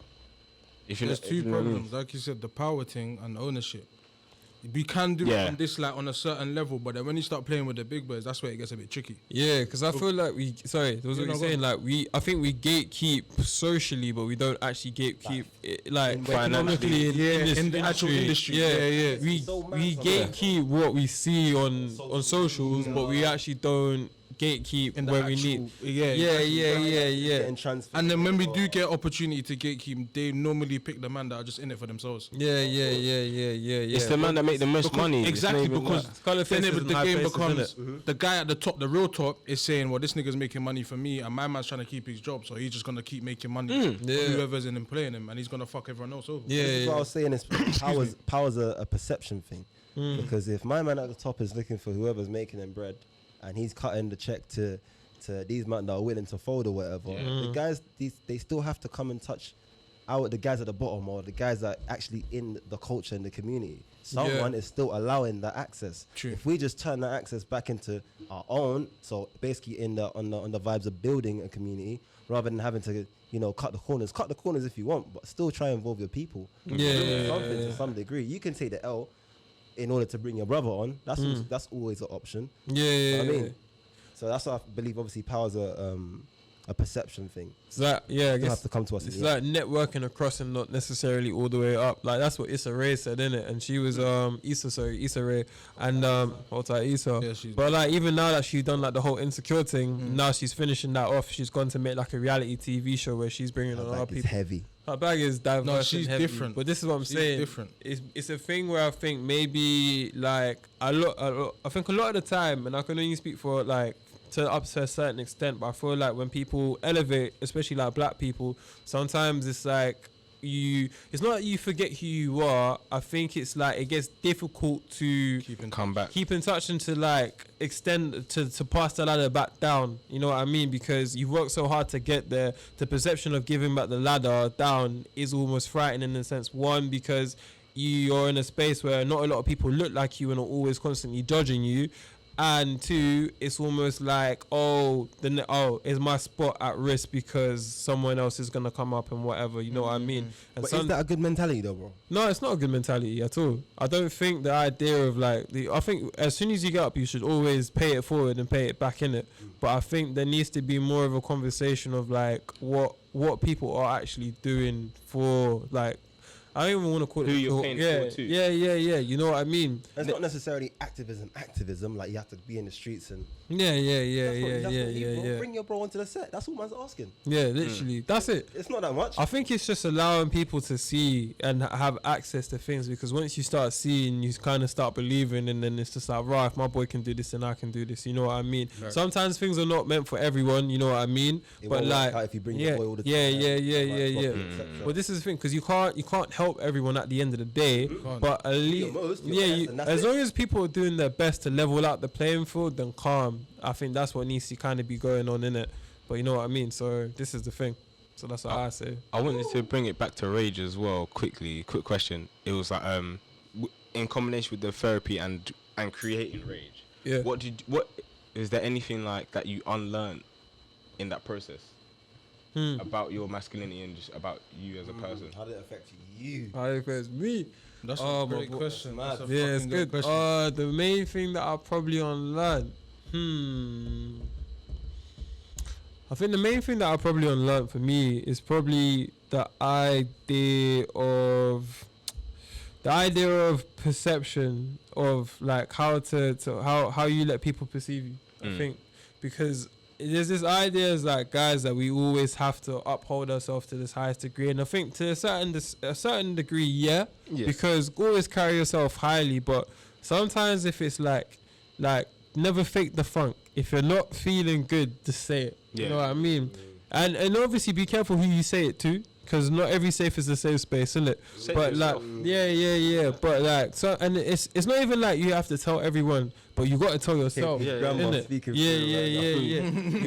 There's two problems, like you said, the power thing and ownership. We can do it on this like on a certain level, but then when you start playing with the big boys, that's where it gets a bit tricky. Yeah, because I feel like I think we gatekeep socially, but we don't actually gatekeep economically in the actual industry. Yeah. We gatekeep what we see on socials, but we actually don't gatekeep where we need. Yeah. And then when we do get opportunity to gatekeep, they normally pick the man that are just in it for themselves. Yeah. It's the man that make the most money. Exactly, because then the game becomes the guy at the top, the real top, is saying, well, this nigga's making money for me, and my man's trying to keep his job, so he's just gonna keep making money for whoever's in him playing him, and he's gonna fuck everyone else over. What I was saying is power's a perception thing. Because if my man at the top is looking for whoever's making him bread, and he's cutting the check to these men that are willing to fold or whatever, the guys, they still have to come and touch the guys at the bottom, or the guys that are actually in the culture and the community. Someone is still allowing that access. True. If we just turn that access back into our own, so basically on the vibes of building a community, rather than having to, you know, cut the corners if you want, but still try and involve your people. Something to some degree. You can take the L in order to bring your brother on. That's always an option. I mean, so that's what I believe. Obviously, power's a perception thing. It's like, I guess have to come to us. It's like networking across and not necessarily all the way up. Like that's what Issa Rae said, innit? And she was Issa Rae, and Issa. Yeah, but like even now that she's done like the whole Insecure thing, now she's finishing that off. She's gone to make like a reality TV show where she's bringing on other people. It's heavy. Her bag is diverse. No, she's and heavy, different. But this is what I'm saying. Different. It's a thing where I think maybe like I think a lot of the time, and I can only speak for like up to a certain extent, but I feel like when people elevate, especially like black people, sometimes it's like it's not that you forget who you are. I think it's like it gets difficult to keep in touch and to like extend to pass the ladder back down. You know what I mean? Because you've worked so hard to get there. The perception of giving back the ladder down is almost frightening in a sense. One, because you're in a space where not a lot of people look like you and are always constantly judging you. And two, it's almost like, is my spot at risk because someone else is gonna come up and whatever, you know what I mean? And but is that a good mentality though, bro? No, it's not a good mentality at all. I don't think the idea of like I think as soon as you get up, you should always pay it forward and pay it back in it. But I think there needs to be more of a conversation of like what people are actually doing for like. I don't even want to call it who you're paying for too. Yeah. You know what I mean? It's not necessarily activism. Like you have to be in the streets and. Yeah. Bring your bro onto the set. That's all man's asking. Yeah, literally. That's it. It's not that much. I think it's just allowing people to see and have access to things, because once you start seeing, you kind of start believing, and then it's just like, right, if my boy can do this, then I can do this. You know what I mean? Right. Sometimes things are not meant for everyone. You know what I mean? But like, if you bring your boy all the time. But this is the thing, because you can't help everyone at the end of the day. But at least, as long as people are doing their best to level out the playing field, then calm. I think that's what needs to kind of be going on in it. But you know what I mean? So this is the thing. So that's what I say. I wanted to bring it back to rage as well. Quick question. It was like in combination with the therapy and creating rage. Yeah. What is there anything like that you unlearned in that process about your masculinity and just about you as a person? How did it affect you? How it affects me? That's a great question. It's good. The main thing that I probably unlearned. I think the main thing that I probably unlearned for me is probably the idea of perception of like how you let people perceive you. I think because there's this idea as like guys that we always have to uphold ourselves to this highest degree, and I think to a certain degree, yeah, because always carry yourself highly, but sometimes if it's like never fake the funk. If you're not feeling good, just say it. You know what I mean? And obviously be careful who you say it to, because not every safe is a safe space, isn't it? But like, yeah. But like, so, and it's not even like you have to tell everyone, but you got to tell yourself. Yeah. You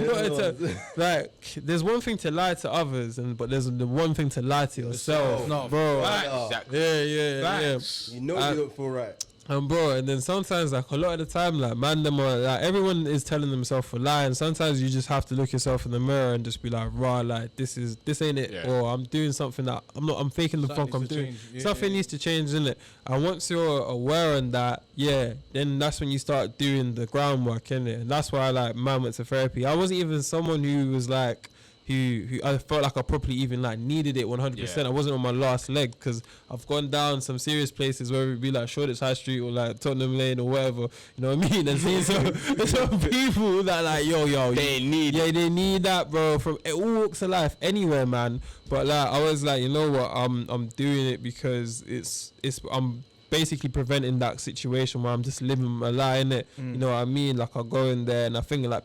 got to tell. Like, there's one thing to lie to others, but there's the one thing to lie to yourself. No, bro. Exactly. Yeah. You know you don't feel right. And bro, and then sometimes like a lot of the time, like man, them are like everyone is telling themselves a lie, and sometimes you just have to look yourself in the mirror and just be like, raw, like this ain't it, or I'm doing something that I'm faking the funk. I'm doing something needs to change, isn't it? And once you're aware on that, then that's when you start doing the groundwork, innit? And that's why like man went to therapy. I wasn't even someone who was like. Who I felt like I properly even like needed it 100%. I wasn't on my last leg, because I've gone down some serious places, whether it be like Shoreditch High Street or like Tottenham Lane or whatever, you know what I mean? And seeing some people that like they need that, bro, from all walks of life, anywhere, man. But like I was like, you know what, I'm doing it because I'm basically preventing that situation where I'm just living a lie, innit? You know what I mean? Like I go in there and I think like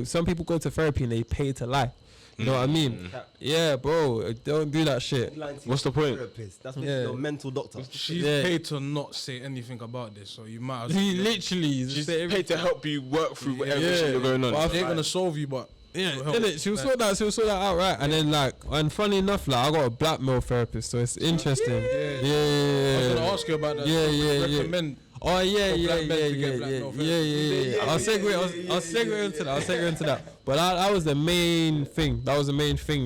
some people go to therapy and they pay to lie. You know what I mean? Yeah, bro. Don't do that shit. What's the point? That's your mental doctor. She's paid to not say anything about this, so you might as well. Literally. She's paid to help you work through whatever shit you're going on. Well, they ain't gonna solve you, but she'll sort that out, right? And then like, and funny enough, like I got a blackmail therapist, so it's interesting. I was gonna ask you about that. Recommend. Oh yeah. I'll segue into that. But that was the main thing.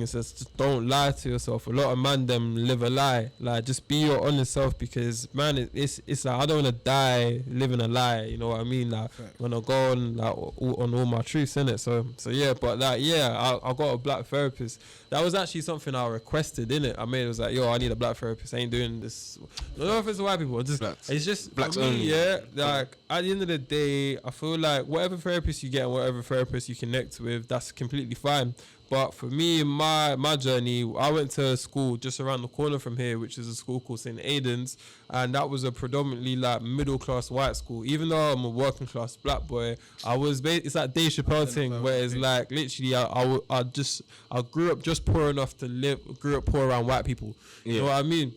It's just don't lie to yourself. A lot of man them live a lie. Like just be your honest self, because man, it's like I don't want to die living a lie. You know what I mean? Like when I go on like on all my truths, innit? So yeah. But like I got a black therapist. That was actually something I requested, innit? I mean, it was like, yo, I need a black therapist. I ain't doing this. No offense to white people. It's just blacks only. only. Yeah, like at the end of the day, I feel like whatever therapist you get and whatever therapist you connect with, that's completely fine. But for me, my journey, I went to a school just around the corner from here, which is a school called St. Aidan's, and that was a predominantly like middle class white school. Even though I'm a working class black boy, it's like Dave Chappelle thing, where it's like literally I grew up just poor enough to grew up poor around white people. You know what I mean?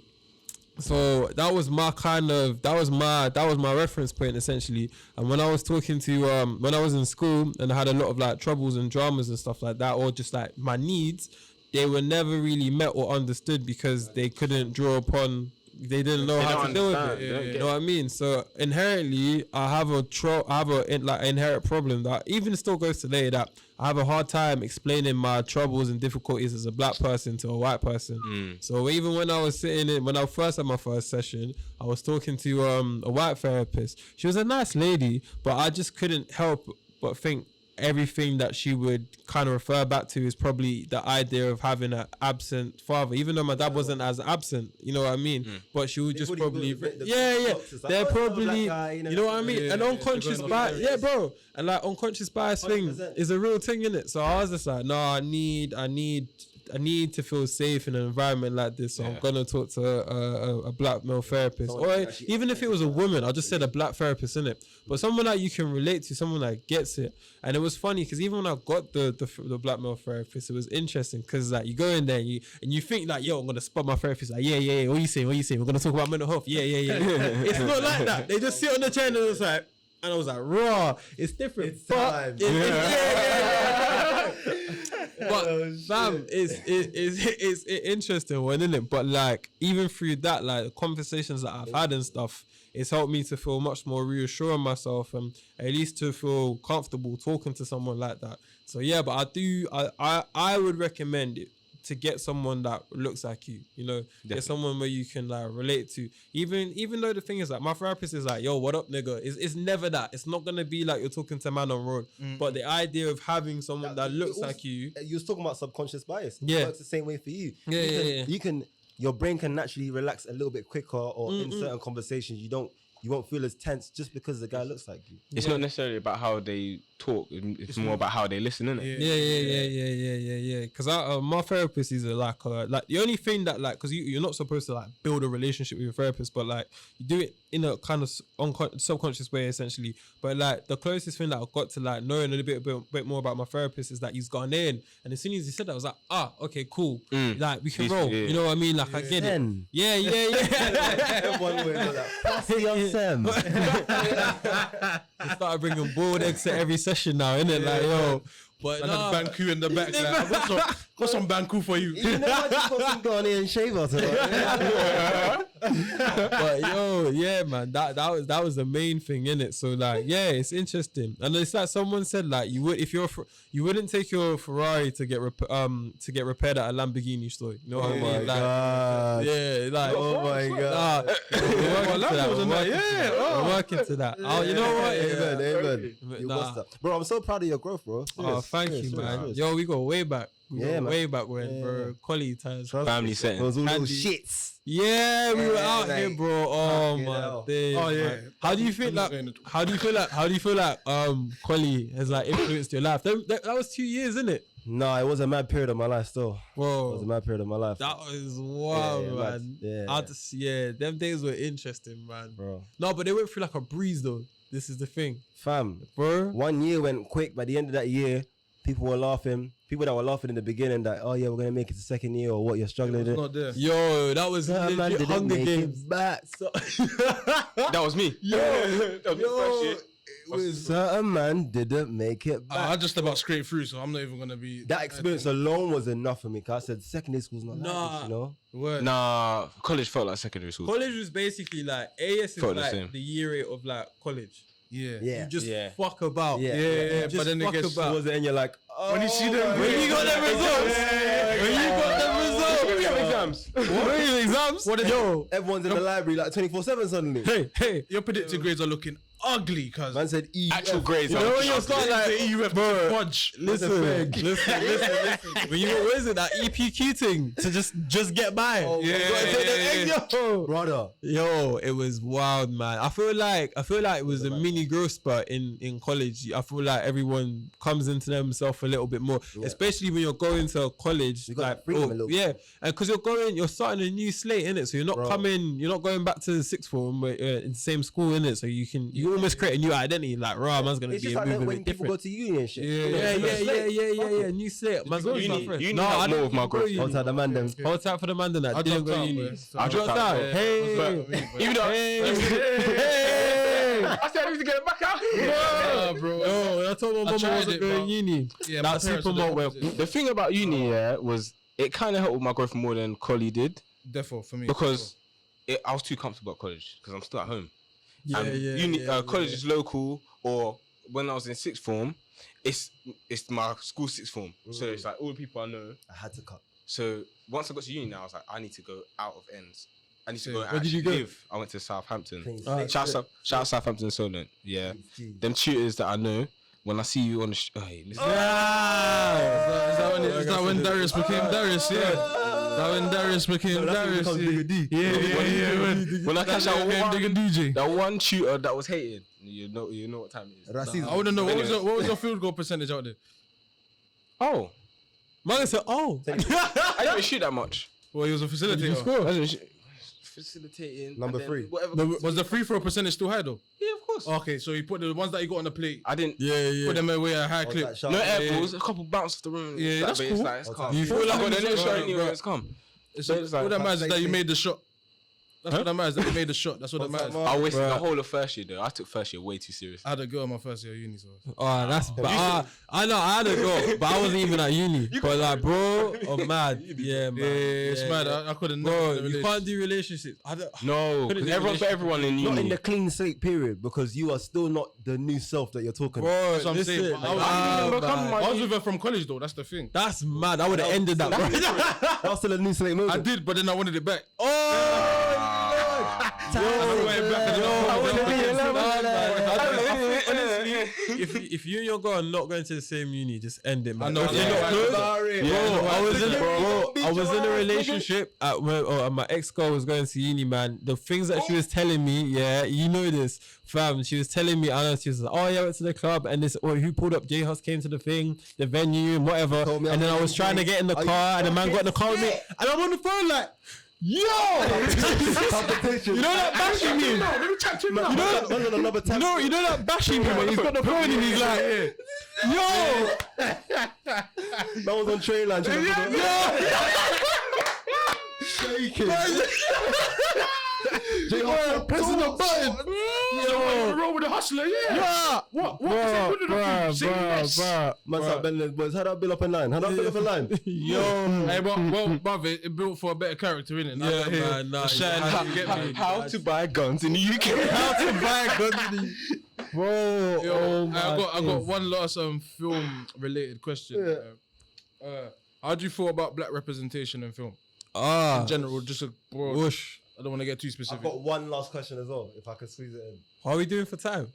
So that was my reference point essentially. And when I was talking to when I was in school and I had a lot of like troubles and dramas and stuff like that, or just like my needs, they were never really met or understood because they couldn't draw upon. They didn't know how to deal with it. You know what I mean? So inherently, I have an inherent problem that even still goes today, that I have a hard time explaining my troubles and difficulties as a black person to a white person. So even when I was when I first had my first session, I was talking to a white therapist. She was a nice lady, but I just couldn't help but think everything that she would kind of refer back to is probably the idea of having an absent father, even though my dad wasn't as absent, you know what I mean? But she would just probably they're probably you know what I mean? An unconscious bias, bro, and like unconscious bias 100%. Thing is a real thing, innit? So I was just like, no, I need to feel safe in an environment like this, so I'm gonna talk to a black male therapist, or even if it was a woman, I just said a black therapist, innit? But someone that you can relate to, someone that gets it. And it was funny because even when I got the black male therapist, it was interesting because like you go in there and you think like, yo, I'm gonna spot my therapist, like yeah, what you saying? We're gonna talk about mental health, yeah. It's not like that. They just sit on the chair and it's like, and I was like, raw, it's different. It's time. But fam, it's interesting one, isn't it? But like even through that, like the conversations that I've had and stuff, it's helped me to feel much more reassuring myself and at least to feel comfortable talking to someone like that. So yeah, but I would recommend it to get someone that looks like you, you know. Definitely. Get someone where you can like relate to. Even though the thing is like my therapist is like, yo, what up, nigga? It's never that. It's not gonna be like you're talking to a man on road. But the idea of having someone that looks also, like you was talking about subconscious bias. Yeah. It works the same way for you. You can your brain can naturally relax a little bit quicker, or in certain conversations you don't you won't feel as tense just because the guy looks like you. It's not necessarily about how they talk. It's more about how they listen, isn't it? Yeah. Because my therapist is like the only thing that like, because you're not supposed to like build a relationship with your therapist, but like you do it in a kind of subconscious way essentially. But like the closest thing that I got to like knowing a little bit more about my therapist is that he's Ghanaian, and as soon as he said that, I was like, okay, cool. Like we can roll. You know what I mean? Like I get it. Yeah. Everyone will go like, "Passy on Sam." He started bringing boiled eggs to every session now, innit? Like, yo. But and then Banku in the back. Like, got some Banku for you. You know what? You got some Ghanaian shaver tonight. But yo, yeah, man, that was the main thing, innit? So like, yeah, it's interesting. And it's like someone said, like, you wouldn't take your Ferrari to get repaired at a Lamborghini store. You know what I mean? My God. Yeah, like, Oh my God. We're working to that. Oh, you know what? Amen. You Nah. must have. Bro, I'm so proud of your growth, bro. Oh, thank you, man. Yo, we go way back. Way back when, bro. Quality times. Family setting. Those all little Handy. shits. Yeah, we were out like, here, bro. Oh fucking my hell. days. Oh, yeah. Man. How do you feel like Korrie has like influenced your life? That was 2 years, isn't it? No, it was a mad period of my life still. It was a Whoa. mad period of my life. That was wild, Yeah, man. yeah. Them days were interesting, man. Bro. No, but they went through like a breeze though. This is the thing. Fam, Bro. 1 year went quick. By the end of that year, people were laughing. People that were laughing in the beginning that, oh yeah, we're going to make it to second year or what, you're struggling with. Not there. Yo, that was That man legit didn't Hunger make Games. it back. That was me. Yo, That was the first year. Certain man didn't make it back. I just about scraped through, so I'm not even gonna be. That experience alone was enough for me. Cause I said secondary school's not like this, you know. Word. Nah, college felt like secondary school. college was basically like AS is Felt the like same. the year 8 of like college. Yeah. Yeah. You just Yeah. fuck about. Yeah. Yeah. Just But then it fuck gets about. Towards the end, you're like, oh, when you see them, When you got them results. When you got them results. We have exams. What are exams? What is- Yo. everyone's in the library like 24/7 suddenly. Hey. Your predicted grades are looking ugly, cuz. Man said E. Actual grades. You know when you are start like, EUF bro, fudge. listen. When you what is it, that EPQ thing to just get by? Yeah, You gotta take the egg, yo. Brother. Yo, it was wild, man. I feel like it was a mini growth spurt in college. I feel like everyone comes into themselves a little bit more, especially when you're going to college. You got Like, that freedom a little yeah, and because you're starting a new slate, innit? So you're not you're not going back to the sixth form, but in the same school, innit? So you almost create a new identity. Like, rah, man's gonna It's be just like moving a when bit people different. go to uni and shit. Yeah. New slate. Man's going to my friend. Uni No, helped I more didn't with my go growth. uni. Outside the man them. Hold tight for the man that I didn't dropped go out, uni. bro. So I dropped out. Hey. Even though Hey. I said I need to get it back out. Yeah, bro. Yo, I told my mum I tried wasn't it, going but- uni. Yeah, That supermarket where The thing about uni, was it kind of helped with my growth more than Korrie did Defo for me. because I was too comfortable at college because I'm still at home. Uni, college is local, or when I was in sixth form, it's my school sixth form. So it's like all the people I know. I had to cut. So once I got to uni, now I was like, I need to go out of ends. I need to go and Where did you go? live. I went to Southampton. Please. Shout out Southampton Solent. Yeah, them tutors that I know. When I see you on the hey, listen. Is that when Darius became Darius? Yeah. That when Darius became Darius. When I catch That nigga DJ. that one tutor that was hated, you know what time it is. Racism. I wouldn't know. Anyways. What was your field goal percentage out there? Oh, Man said, oh. I didn't even shoot that much. Well, he was a I facilitator. didn't shoot. Facilitating. Number and then 3. Whatever. Was the free throw percentage still high though? Yeah, of course. Okay, so he put the ones that he got on the plate, I didn't. put them away at a high clip. No air balls. A couple bounce off the room. Yeah, that's It's cool. like, it's calm. You feel like I got when the you next shot, shot anyway. bro. It's calm. It's It's like- all that matters is that you like- made the shot. That's what that matters. That you made the shot. That's what that matters. I wasted the whole of first year though. I took first year way too serious. I had a girl in my first year of uni, so Oh, that's bad. I know I had a go, but I wasn't even at uni. But like, bro, I'm mad. Yeah, man. yeah, it's mad. I couldn't. Bro, you can't do relationships. I don't. No, Couldn't because do everyone's for relationship. everyone in Not in uni. the clean slate period because you are still not the new self that you're talking about. Bro, That's what I'm listen, saying, but I was with her from college though. That's the thing. that's mad. I would have ended that, bro. That was still a new slate moment. I did, but then I wanted it back. If you and your girl are not going to the same uni, just end it, man. I know. If you're not close, Sorry. bro, I was in, bro, I was in a relationship my ex-girl was going to uni, man. The things that she was telling me, yeah, you know this, fam. She was telling me, she was like, oh yeah, I went to the club and this, or who pulled up, J-Hus came to the thing, the venue and whatever. And then I was trying to get in the car and the man got in the car with me. And I'm on the phone like, yo! You know that bashing me? You know that bashing me, man. He's got the phone and he's like, yo! That was on train line. Shaking. Pressing the button. Roll with the hustler, yeah. What? Man's like, Ben, boys, how do I build up a line? How do I build up a line? Yo. Hey, but it built for a better character, innit? Yeah, nah. How to buy guns in the UK? How to buy guns in the UK? Bro, yo, I got one last film related question. How do you feel about black representation in film? In general, just a broad. Whoosh. I don't want to get too specific. I've got one last question as well, if I can squeeze it in. How are we doing for time?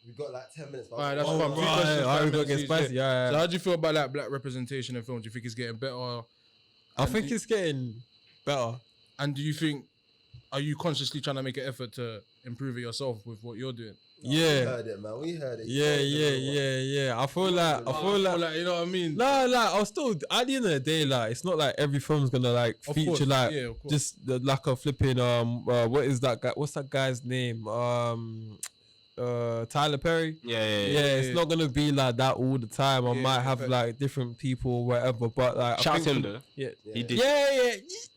We've got like 10 minutes. Alright, that's fine. Alright, we got to get spicy. Yeah. So how do you feel about like black representation in film? Do you think it's getting better? I think it's getting better. And do you think, are you consciously trying to make an effort to improve it yourself with what you're doing? We heard it, man. We heard it. Yeah. I feel like, you know what I mean? I'll still, at the end of the day, like, it's not like every film's gonna like feature like just the lack of flipping. What is that guy? What's that guy's name? Tyler Perry. Yeah. It's not gonna be like that all the time. I might have like different people, or whatever. But like, shout him though. Yeah, he did. Yeah.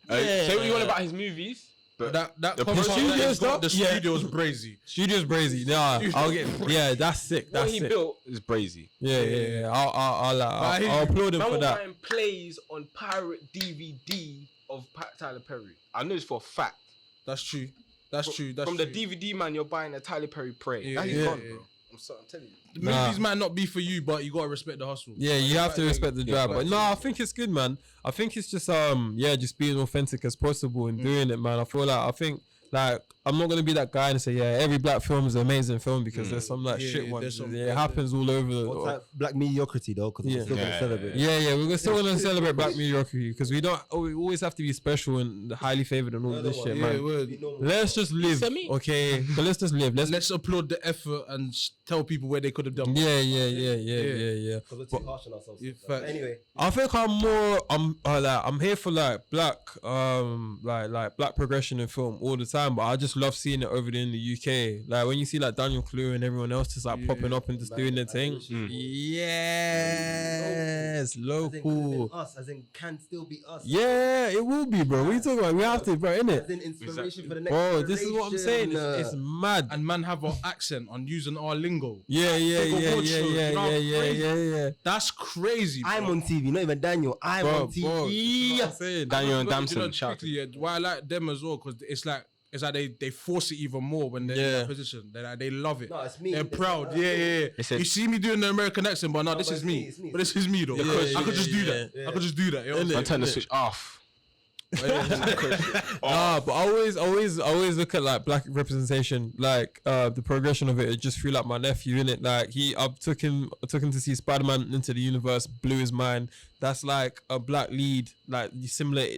Say what you want about his movies. But the studio's brazy. Studio's brazy. Nah, that's sick. That's what he built is brazy. Yeah. I'll applaud him for that. Man plays on pirate DVD of Tyler Perry. I know this for a fact. That's true. From the DVD man, you're buying a Tyler Perry Prey. That's gone, bro. I'm telling you. The movies might not be for you, but you gotta respect the hustle. Yeah, you have to respect the drive. But no, I think it's good, man. I think it's just just being authentic as possible and doing it, man. I'm not gonna be that guy and say every black film is an amazing film, because there's some shit ones. It happens all over. Black mediocrity though, because we're still gonna celebrate. We're still gonna celebrate black mediocrity, because we always have to be special and highly favored and all this shit, man. Let's just live, okay? But let's just live. Let's applaud the effort and tell people where they could have done. Yeah. Because we're too harsh on ourselves. Anyway, I think I'm here for like black black progression in film all the time, but I just love seeing it over there in the UK. Like when you see like Daniel Clue and everyone else just like popping up and just doing their thing. Yes, local. Us, as in can still be us. Yeah, it will be, bro. What are you talking about? We have to, bro, innit? As in inspiration for the next bro, this is what I'm saying. It's mad. And man have our accent on using our lingo. Yeah. That's crazy. I'm on TV, not even Daniel. I'm on TV. Daniel and Damson. Why I like them as well, because it's like they force it even more when they're in that position. They love it. No, it's me. They're proud. Yeah. You see me doing the American accent, but no, this is me. But this is me though. I could just do that. I could just do that. I turn the switch off. But I always look at like black representation, like the progression of it. It just feel like my nephew, innit? Like I took him to see Spider-Man Into the Universe, blew his mind. That's like a black lead, like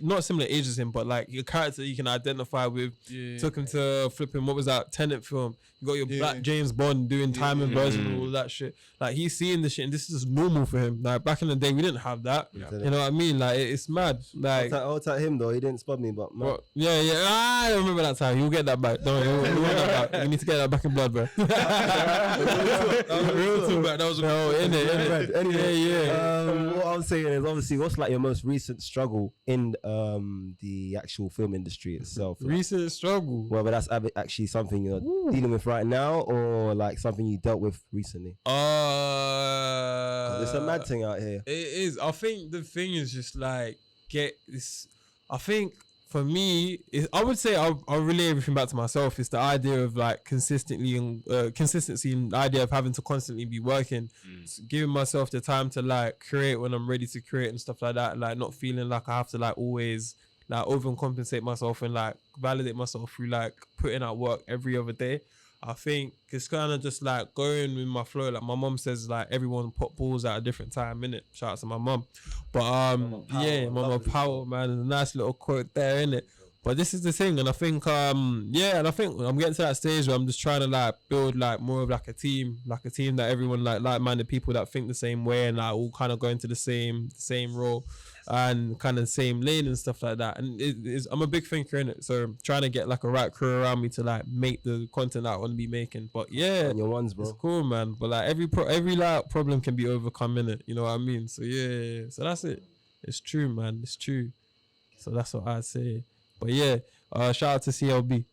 not similar age as him, but like your character you can identify with. Took him to flipping, what was that, Tenet film? You got your black James Bond doing time inversion and all that shit. Like he's seeing this shit and this is just normal for him. Like back in the day we didn't have that. You know what I mean? Like it's mad. Like I'll tell him though, he didn't spot me, but man. I remember that time. You'll get that back. Don't worry, you'll get that back. You need to get that back in blood, bro. Real talk. That was innit. Anyway, what I'm saying is obviously what's like your most recent struggle in the actual film industry itself? Recent struggle? Whether that's actually something you're dealing with right now or like something you dealt with recently. It's a mad thing out here. It is. I think the thing is just like get this. I think for me, I would say I'll relay everything back to myself. It's the idea of like consistency and the idea of having to constantly be working, giving myself the time to like create when I'm ready to create and stuff like that. And, like not feeling like I have to like always like overcompensate myself and like validate myself through like putting out work every other day. I think it's kind of just like going with my flow. Like my mum says, like everyone pop balls at a different time, innit? Shout out to my mum. But Mama Power, man, there's a nice little quote there, innit? But this is the thing, and I think and I think I'm getting to that stage where I'm just trying to like build like more of like a team that everyone like-minded people that think the same way and like all kind of go into the same role and kind of same lane and stuff like that. And I'm a big thinker in it, so I'm trying to get like a right crew around me to like make the content that I want to be making. But yeah, on your ones, bro. It's cool, man. But like every like problem can be overcome in it. You know what I mean? So yeah. So that's it. It's true, man. It's true. So that's what I'd say. But yeah, shout out to CLB.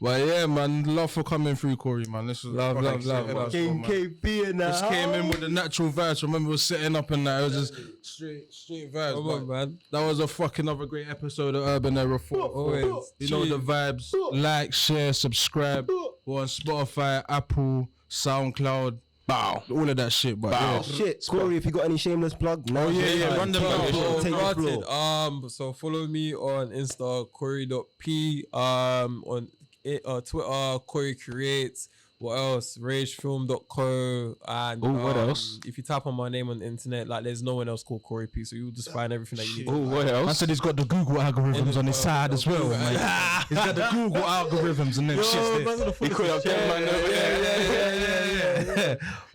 But yeah, man, love for coming through, Korrie, man. This was love. King KB in that. Just came in with the natural vibes. Remember, we were setting up and that. It was just straight vibes. Come on, man. That was a fucking other great episode of Urban Era 4. Always. You know the vibes. Like, share, subscribe. We're on Spotify, Apple, SoundCloud. Bow. All of that shit, but Bow. yeah. Shit, Korrie, if you got any shameless plug, no. Oh yeah, run them down. Take the floor. So follow me on Insta, Korrie.p. On Twitter, Korrie Creates. What else? RageFilm.co. And what else? If you type on my name on the internet, like there's no one else called Korrie P, so you'll just find everything that you need. What else? I said he's got the Google algorithms on his side as well, man. He's got the Google algorithms and them shit there. He could have been man over there.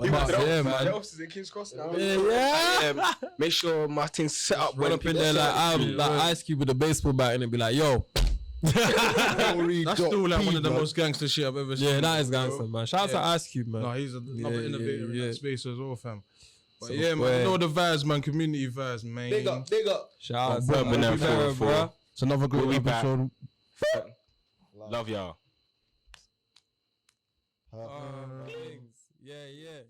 Yeah, man. The offices in King's Cross now. Yeah. Make sure my thing's set up. Run up in there like Ice Cube with a baseball bat and it'd be like, yo. That's still like one of the most gangster shit I've ever seen. Yeah, that is gangster, man. Shout out to Ice Cube, man. No, he's another innovator in that space as well, fam. But So yeah, man, you know the vibes, man. Community vibes, man. Big up. Shout out Urban to Era Vera, 4. bro. It's another great We'll be back. episode. Love y'all. Yeah.